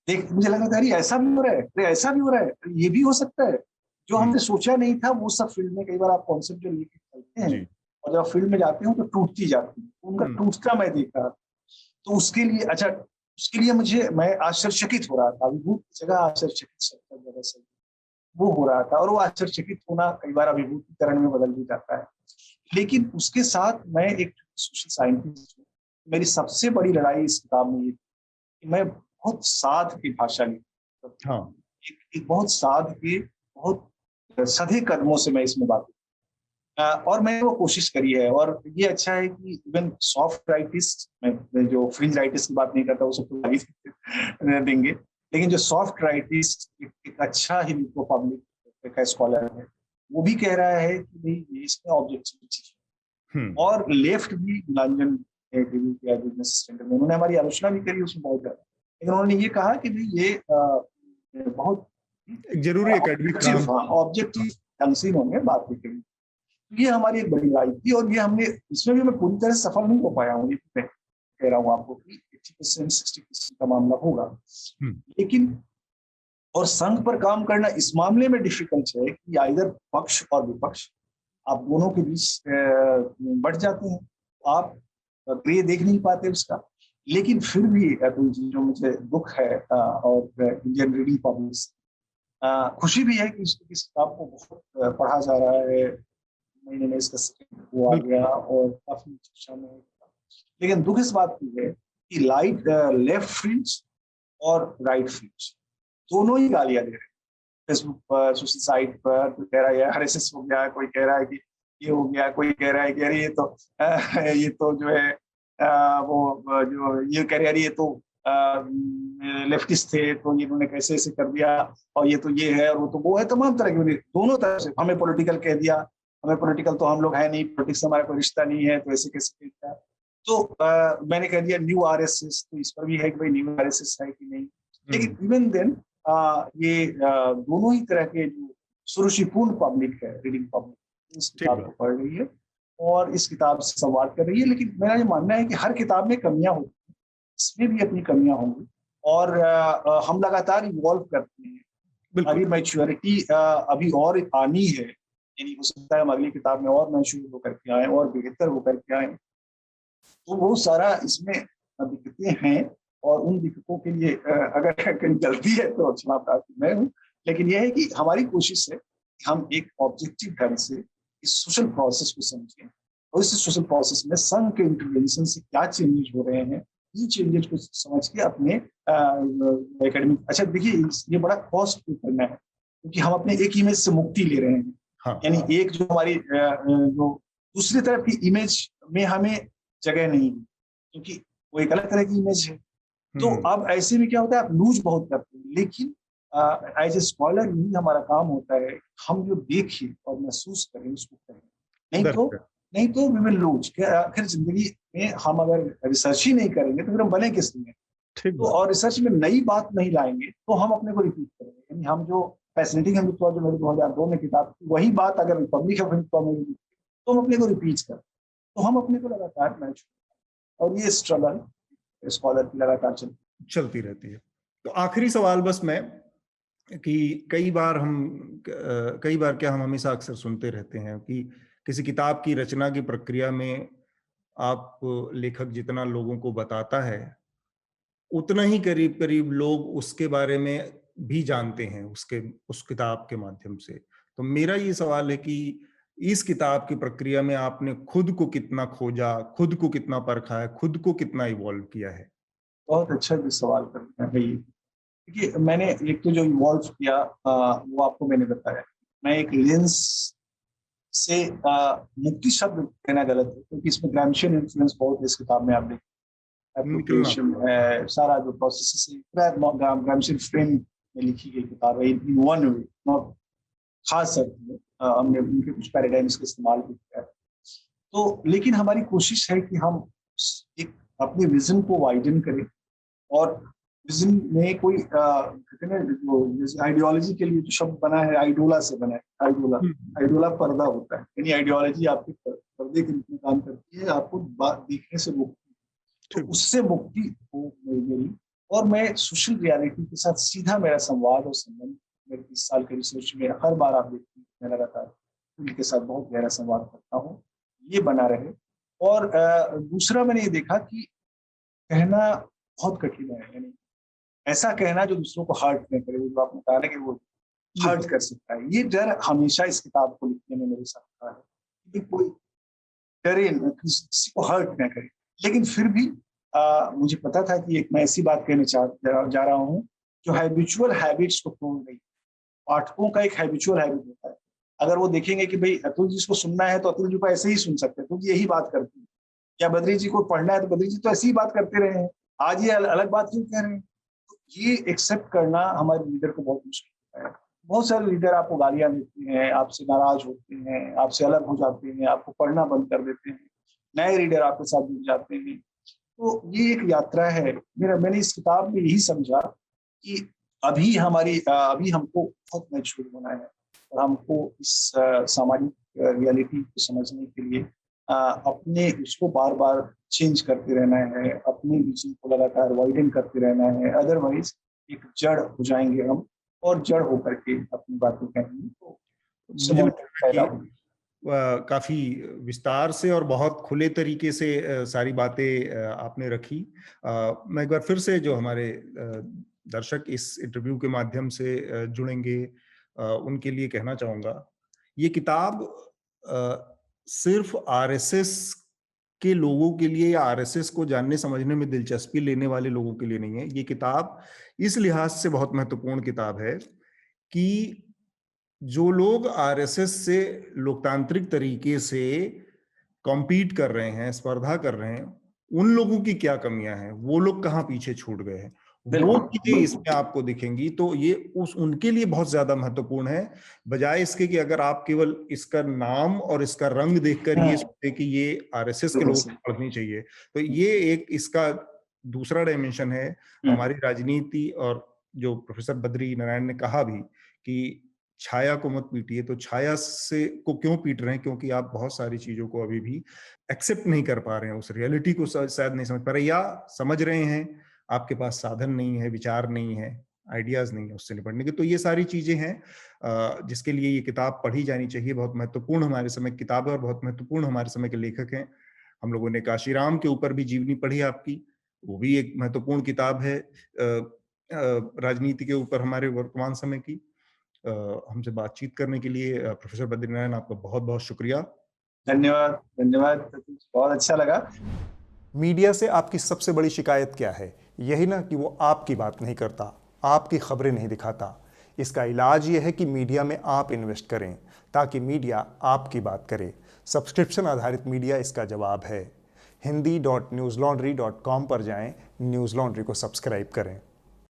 देख मुझे लगा था अरे ऐसा भी हो रहा है, अरे ऐसा भी हो रहा है, ये भी हो सकता है। जो हमने सोचा नहीं था वो सब फील्ड में, कई बार आप कॉन्सेप्ट जो लेके चलते हैं जी। और जब फील्ड में जाते हो तो टूटती जाती है, उनका टूटता मैं देखा। तो उसके लिए अच्छा, उसके लिए मैं आश्चर्यचकित हो रहा था, अभिभूत की जगह आश्चर्यचकित शब्द ज्यादा सही वो हो रहा था। और वो आश्चर्यचकित होना कई बार अभिभूतिकरण में बदल भी जाता है। लेकिन उसके साथ मैं एक सोशल साइंटिस्ट हूँ, मेरी सबसे बड़ी लड़ाई इस किताब में ये थी कि मैं बहुत साध की भाषा लिखता हूँ। हाँ। एक बहुत साध के, बहुत सधे कदमों से मैं इसमें बात, और मैंने वो कोशिश करी है। और ये अच्छा है कि इवन सॉफ्ट राइटिस्ट, मैं जो फ्रिंज राइटिस्ट की बात नहीं करता, वो सब तो आगे देंगे, लेकिन जो सॉफ्ट राइटिस्ट एक अच्छा हिंदू पब्लिक का स्कॉलर है, वो भी कह रहा है कि नहीं इसमें ऑब्जेक्टिविटी। और लेफ्ट भी, नीलांजन रिव्यू किया बिजनेस स्टैंडर्ड में, उन्होंने हमारी आलोचना भी करी उसमें बहुत ज्यादा, लेकिन उन्होंने ये कहा कि भाई ये बहुत जरूरी एकेडमिक ऑब्जेक्टिव ढंग से इन्होंने बात भी करी। ये हमारी एक बड़ी लड़ाई थी, और ये हमने, इसमें भी मैं पूरी तरह सफल नहीं हो पाया हूँ, ये मैं कह रहा हूँ आपको कि 80% 60% का मामला होगा। लेकिन और संघ पर काम करना इस मामले में डिफिकल्ट है कि आइदर पक्ष और विपक्ष, आप दोनों के बीच बढ़ जाते हैं, आप प्रिय देख नहीं पाते उसका। लेकिन फिर भी जो मुझे दुख है, और इंडियन रीडिंग पब्लिक, खुशी भी है कि इस किताब को बहुत पढ़ा जा रहा है, महीने में इसका सेकंड वो आ गया और काफी चर्चा में। लेकिन दुख इस बात की है कि लेफ्ट फ्रिंज और राइट फ्रिंज दोनों ही गालियां दे रहे हैं फेसबुक पर, सोशल साइट पर। कोई कह रहा है आरएसएस हो गया, कोई कह रहा है कि ये हो गया, कोई कह रहा है कि अरे ये तो जो है वो जो ये कह रहे हैं, ये तो लेफ्टिस्ट थे तो इन्होंने कैसे ऐसे कर दिया, और ये तो ये है और वो तो वो है, तमाम तरह के, दोनों तरह से हमें पॉलिटिकल कह दिया, हमें पॉलिटिकल तो हम लोग है नहीं, पॉलिटिक्स से हमारा कोई रिश्ता नहीं है, तो ऐसे कैसे कह दिया। तो मैंने कह दिया न्यू आरएसएस, तो इस पर भी है कि भाई न्यू आरएसएस है कि नहीं। लेकिन इवन देन ये दोनों ही तरह के जो सुरुचिपूर्ण पब्लिक है, रीडिंग पब्लिक, इस किताब को पढ़ रही है और इस किताब से संवाद कर रही है। लेकिन मेरा ये मानना है कि हर किताब में कमियां होती हैं, इसमें भी अपनी कमियां होंगी, और हम लगातार इवॉल्व करते हैं। अभी मैच्योरिटी अभी और आनी है, यानी हो सकता है हम अगली किताब में और मैच्योर होकर के आए और बेहतर होकर के आए। तो वो सारा इसमें दिक्कतें हैं, और उन दिक्कतों के लिए अगर कहीं गलती है तो क्षमा प्रार्थी मैं हूँ। लेकिन यह है कि हमारी कोशिश है कि हम एक ऑब्जेक्टिव ढंग से इस सोशल प्रोसेस को समझें, और इस सोशल प्रोसेस में संघ के इंटरवेंशन से क्या चेंजेस हो रहे हैं, इन चेंजेस को समझ के अपने एकेडमिक, अच्छा देखिए ये बड़ा कॉस्ट पे करना है, क्योंकि हम अपने एक इमेज से मुक्ति ले रहे हैं। हाँ, यानी एक जो हमारी जो दूसरी तरफ की इमेज में हमें जगह नहीं है, क्योंकि वो एक अलग तरह की इमेज है। तो अब ऐसे में क्या होता है, आप लूज बहुत करते हैं, लेकिन एज ए स्कॉलर यही हमारा काम होता है, हम जो देखें और महसूस करें उसको करें, नहीं तो वी विल लूज। आखिर जिंदगी में हम अगर रिसर्च ही नहीं करेंगे तो फिर हम बने किस लिए? तो और रिसर्च में नई बात नहीं लाएंगे तो हम अपने को रिपीट करेंगे। यानी हम जो फैसिनेटिंग हिंदुत्व जो मेरे 2002 में किताब थी, वही बात अगर रिपब्लिक ऑफ हिंदुत्व में तो हम अपने को रिपीट करें, तो हम अपने को लगातार मैच, और ये स्ट्रगल स्कॉलर की लगातार चलती रहती है। तो आखिरी सवाल बस मैं, कि कई बार क्या हम हमेशा अक्सर सुनते रहते हैं कि किसी किताब की रचना की प्रक्रिया में आप लेखक जितना लोगों को बताता है उतना ही करीब करीब लोग उसके बारे में भी जानते हैं उस किताब के माध्यम से। तो मेरा ये सवाल है कि इस किताब की प्रक्रिया में आपने खुद को कितना खोजा, खुद को कितना परखा है, खुद को कितना इवॉल्व किया है? बहुत अच्छा भी सवाल करते हैं भैया। देखिए, मैंने एक तो जो इवॉल्व किया वो आपको मैंने बताया। मैं एक लेंस से मुक्ति शब्द कहना गलत है, क्योंकि इसमें ग्रामशियन इन्फ्लुएंस बहुत है इस किताब में। आप देखिए एप्रोप्रिएशन है, सारा जो प्रोसेस है, ग्रामशियन फ्रेम में लिखी गई किताब है, इन वन वे, नॉट खास अर्थ में हमने उनके कुछ पैराडाइम्स का इस्तेमाल भी किया है। तो लेकिन हमारी कोशिश है कि हम एक अपने विजन को वाइडन करें, और विजन में कोई आइडियोलॉजी के लिए जो शब्द बना है, आइडोला से बना है। आइडोला पर्दा होता है, यानी आइडियोलॉजी आपके पर्दे के रूप में काम करती है, आपको देखने से मुक्ति, तो उससे मुक्ति हो मेरी। और मैं सोशल रियलिटी के साथ सीधा मेरा संवाद और संबंध, मेरे 30 साल के रिसर्च में हर बार आप देखते हैं मैं लगातार उनके साथ बहुत गहरा संवाद करता हूँ, ये बना रहे। और दूसरा मैंने ये देखा कि कहना बहुत कठिन है, यानी ऐसा कहना जो दूसरों को हर्ट नहीं करे, जो आपने कहा ना कि वो हर्ट कर सकता है। ये डर हमेशा इस किताब को लिखने में मेरे साथ रहा है कि कोई डरे किसी को हर्ट न करे। लेकिन फिर भी मुझे पता था कि एक मैं ऐसी बात कहने जा रहा हूँ जो हैबिचुअल हैबिट्स को तोड़ गई। पाठकों का एक हैबिचुअल हैबिट होता है, अगर वो देखेंगे कि भाई अतुल जी को सुनना है तो अतुल जी को ऐसे ही सुन सकते हैं, क्योंकि यही बात करते हैं, या बद्री जी को पढ़ना है तो बद्री जी तो ऐसी ही बात करते रहे हैं, आज ये अलग बात क्यों कह रहे हैं? तो ये एक्सेप्ट करना हमारे लीडर को बहुत मुश्किल होता है। बहुत सारे लीडर आपको गालियां देते हैं, आपसे नाराज होते हैं, आपसे अलग हो जाते हैं, आपको पढ़ना बंद कर देते हैं, नए रीडर आपके साथ जुड़ जाते हैं। तो ये एक यात्रा है। मैंने इस किताब में यही समझा कि अभी हमको बहुत मैच्योर होना है, और हमको इस सामाजिक रियलिटी को समझने के लिए अपने उसको बार बार चेंज करते रहना है, अपने विजन को लगातार वाइडन करते रहना है। अदरवाइज एक जड़ हो जाएंगे हम, और जड़ होकर के अपनी बातें कहेंगे तो मुझे लगता है कि काफी विस्तार से और बहुत खुले तरीके से सारी बातें आपने रखी। मैं एक बार फिर से जो हमारे दर्शक इस इंटरव्यू के माध्यम से जुड़ेंगे उनके लिए कहना चाहूंगा, ये किताब सिर्फ आरएसएस के लोगों के लिए या आरएसएस को जानने समझने में दिलचस्पी लेने वाले लोगों के लिए नहीं है। ये किताब इस लिहाज से बहुत महत्वपूर्ण किताब है कि जो लोग आरएसएस से लोकतांत्रिक तरीके से कॉम्पीट कर रहे हैं, स्पर्धा कर रहे हैं, उन लोगों की क्या कमियां हैं, वो लोग कहाँ पीछे छूट गए हैं, वो चीजें इसमें आपको दिखेंगी। तो ये उनके लिए बहुत ज्यादा महत्वपूर्ण है, बजाय इसके कि अगर आप केवल इसका नाम और इसका रंग देखकर ये सोचते कि ये आरएसएस के लोगों को पढ़नी चाहिए। तो ये एक इसका दूसरा डायमेंशन है हमारी राजनीति। और जो प्रोफेसर बद्री नारायण ने कहा भी कि छाया को मत पीटिए, तो छाया से को क्यों पीट रहे हैं? क्योंकि आप बहुत सारी चीजों को अभी भी एक्सेप्ट नहीं कर पा रहे हैं, उस रियलिटी को शायद नहीं समझ पा रहे, या समझ रहे हैं, आपके पास साधन नहीं है, विचार नहीं है, आइडियाज नहीं है उससे निपटने के। तो ये सारी चीजें हैं जिसके लिए ये किताब पढ़ी जानी चाहिए। बहुत महत्वपूर्ण हमारे समय की किताब है और बहुत महत्वपूर्ण हमारे समय के लेखक हैं। हम लोगों ने काशीराम के ऊपर भी जीवनी पढ़ी आपकी, वो भी एक महत्वपूर्ण किताब है राजनीति के ऊपर हमारे वर्तमान समय की। हमसे बातचीत करने के लिए प्रोफेसर बद्री नारायण, आपका बहुत बहुत शुक्रिया। धन्यवाद, धन्यवाद, बहुत अच्छा लगा। मीडिया से आपकी सबसे बड़ी शिकायत क्या है? यही ना कि वो आपकी बात नहीं करता, आपकी खबरें नहीं दिखाता। इसका इलाज ये है कि मीडिया में आप इन्वेस्ट करें ताकि मीडिया आपकी बात करे। सब्सक्रिप्शन आधारित मीडिया इसका जवाब है। hindi.newslaundry.com पर जाएं, न्यूज़ लॉन्ड्री को सब्सक्राइब करें।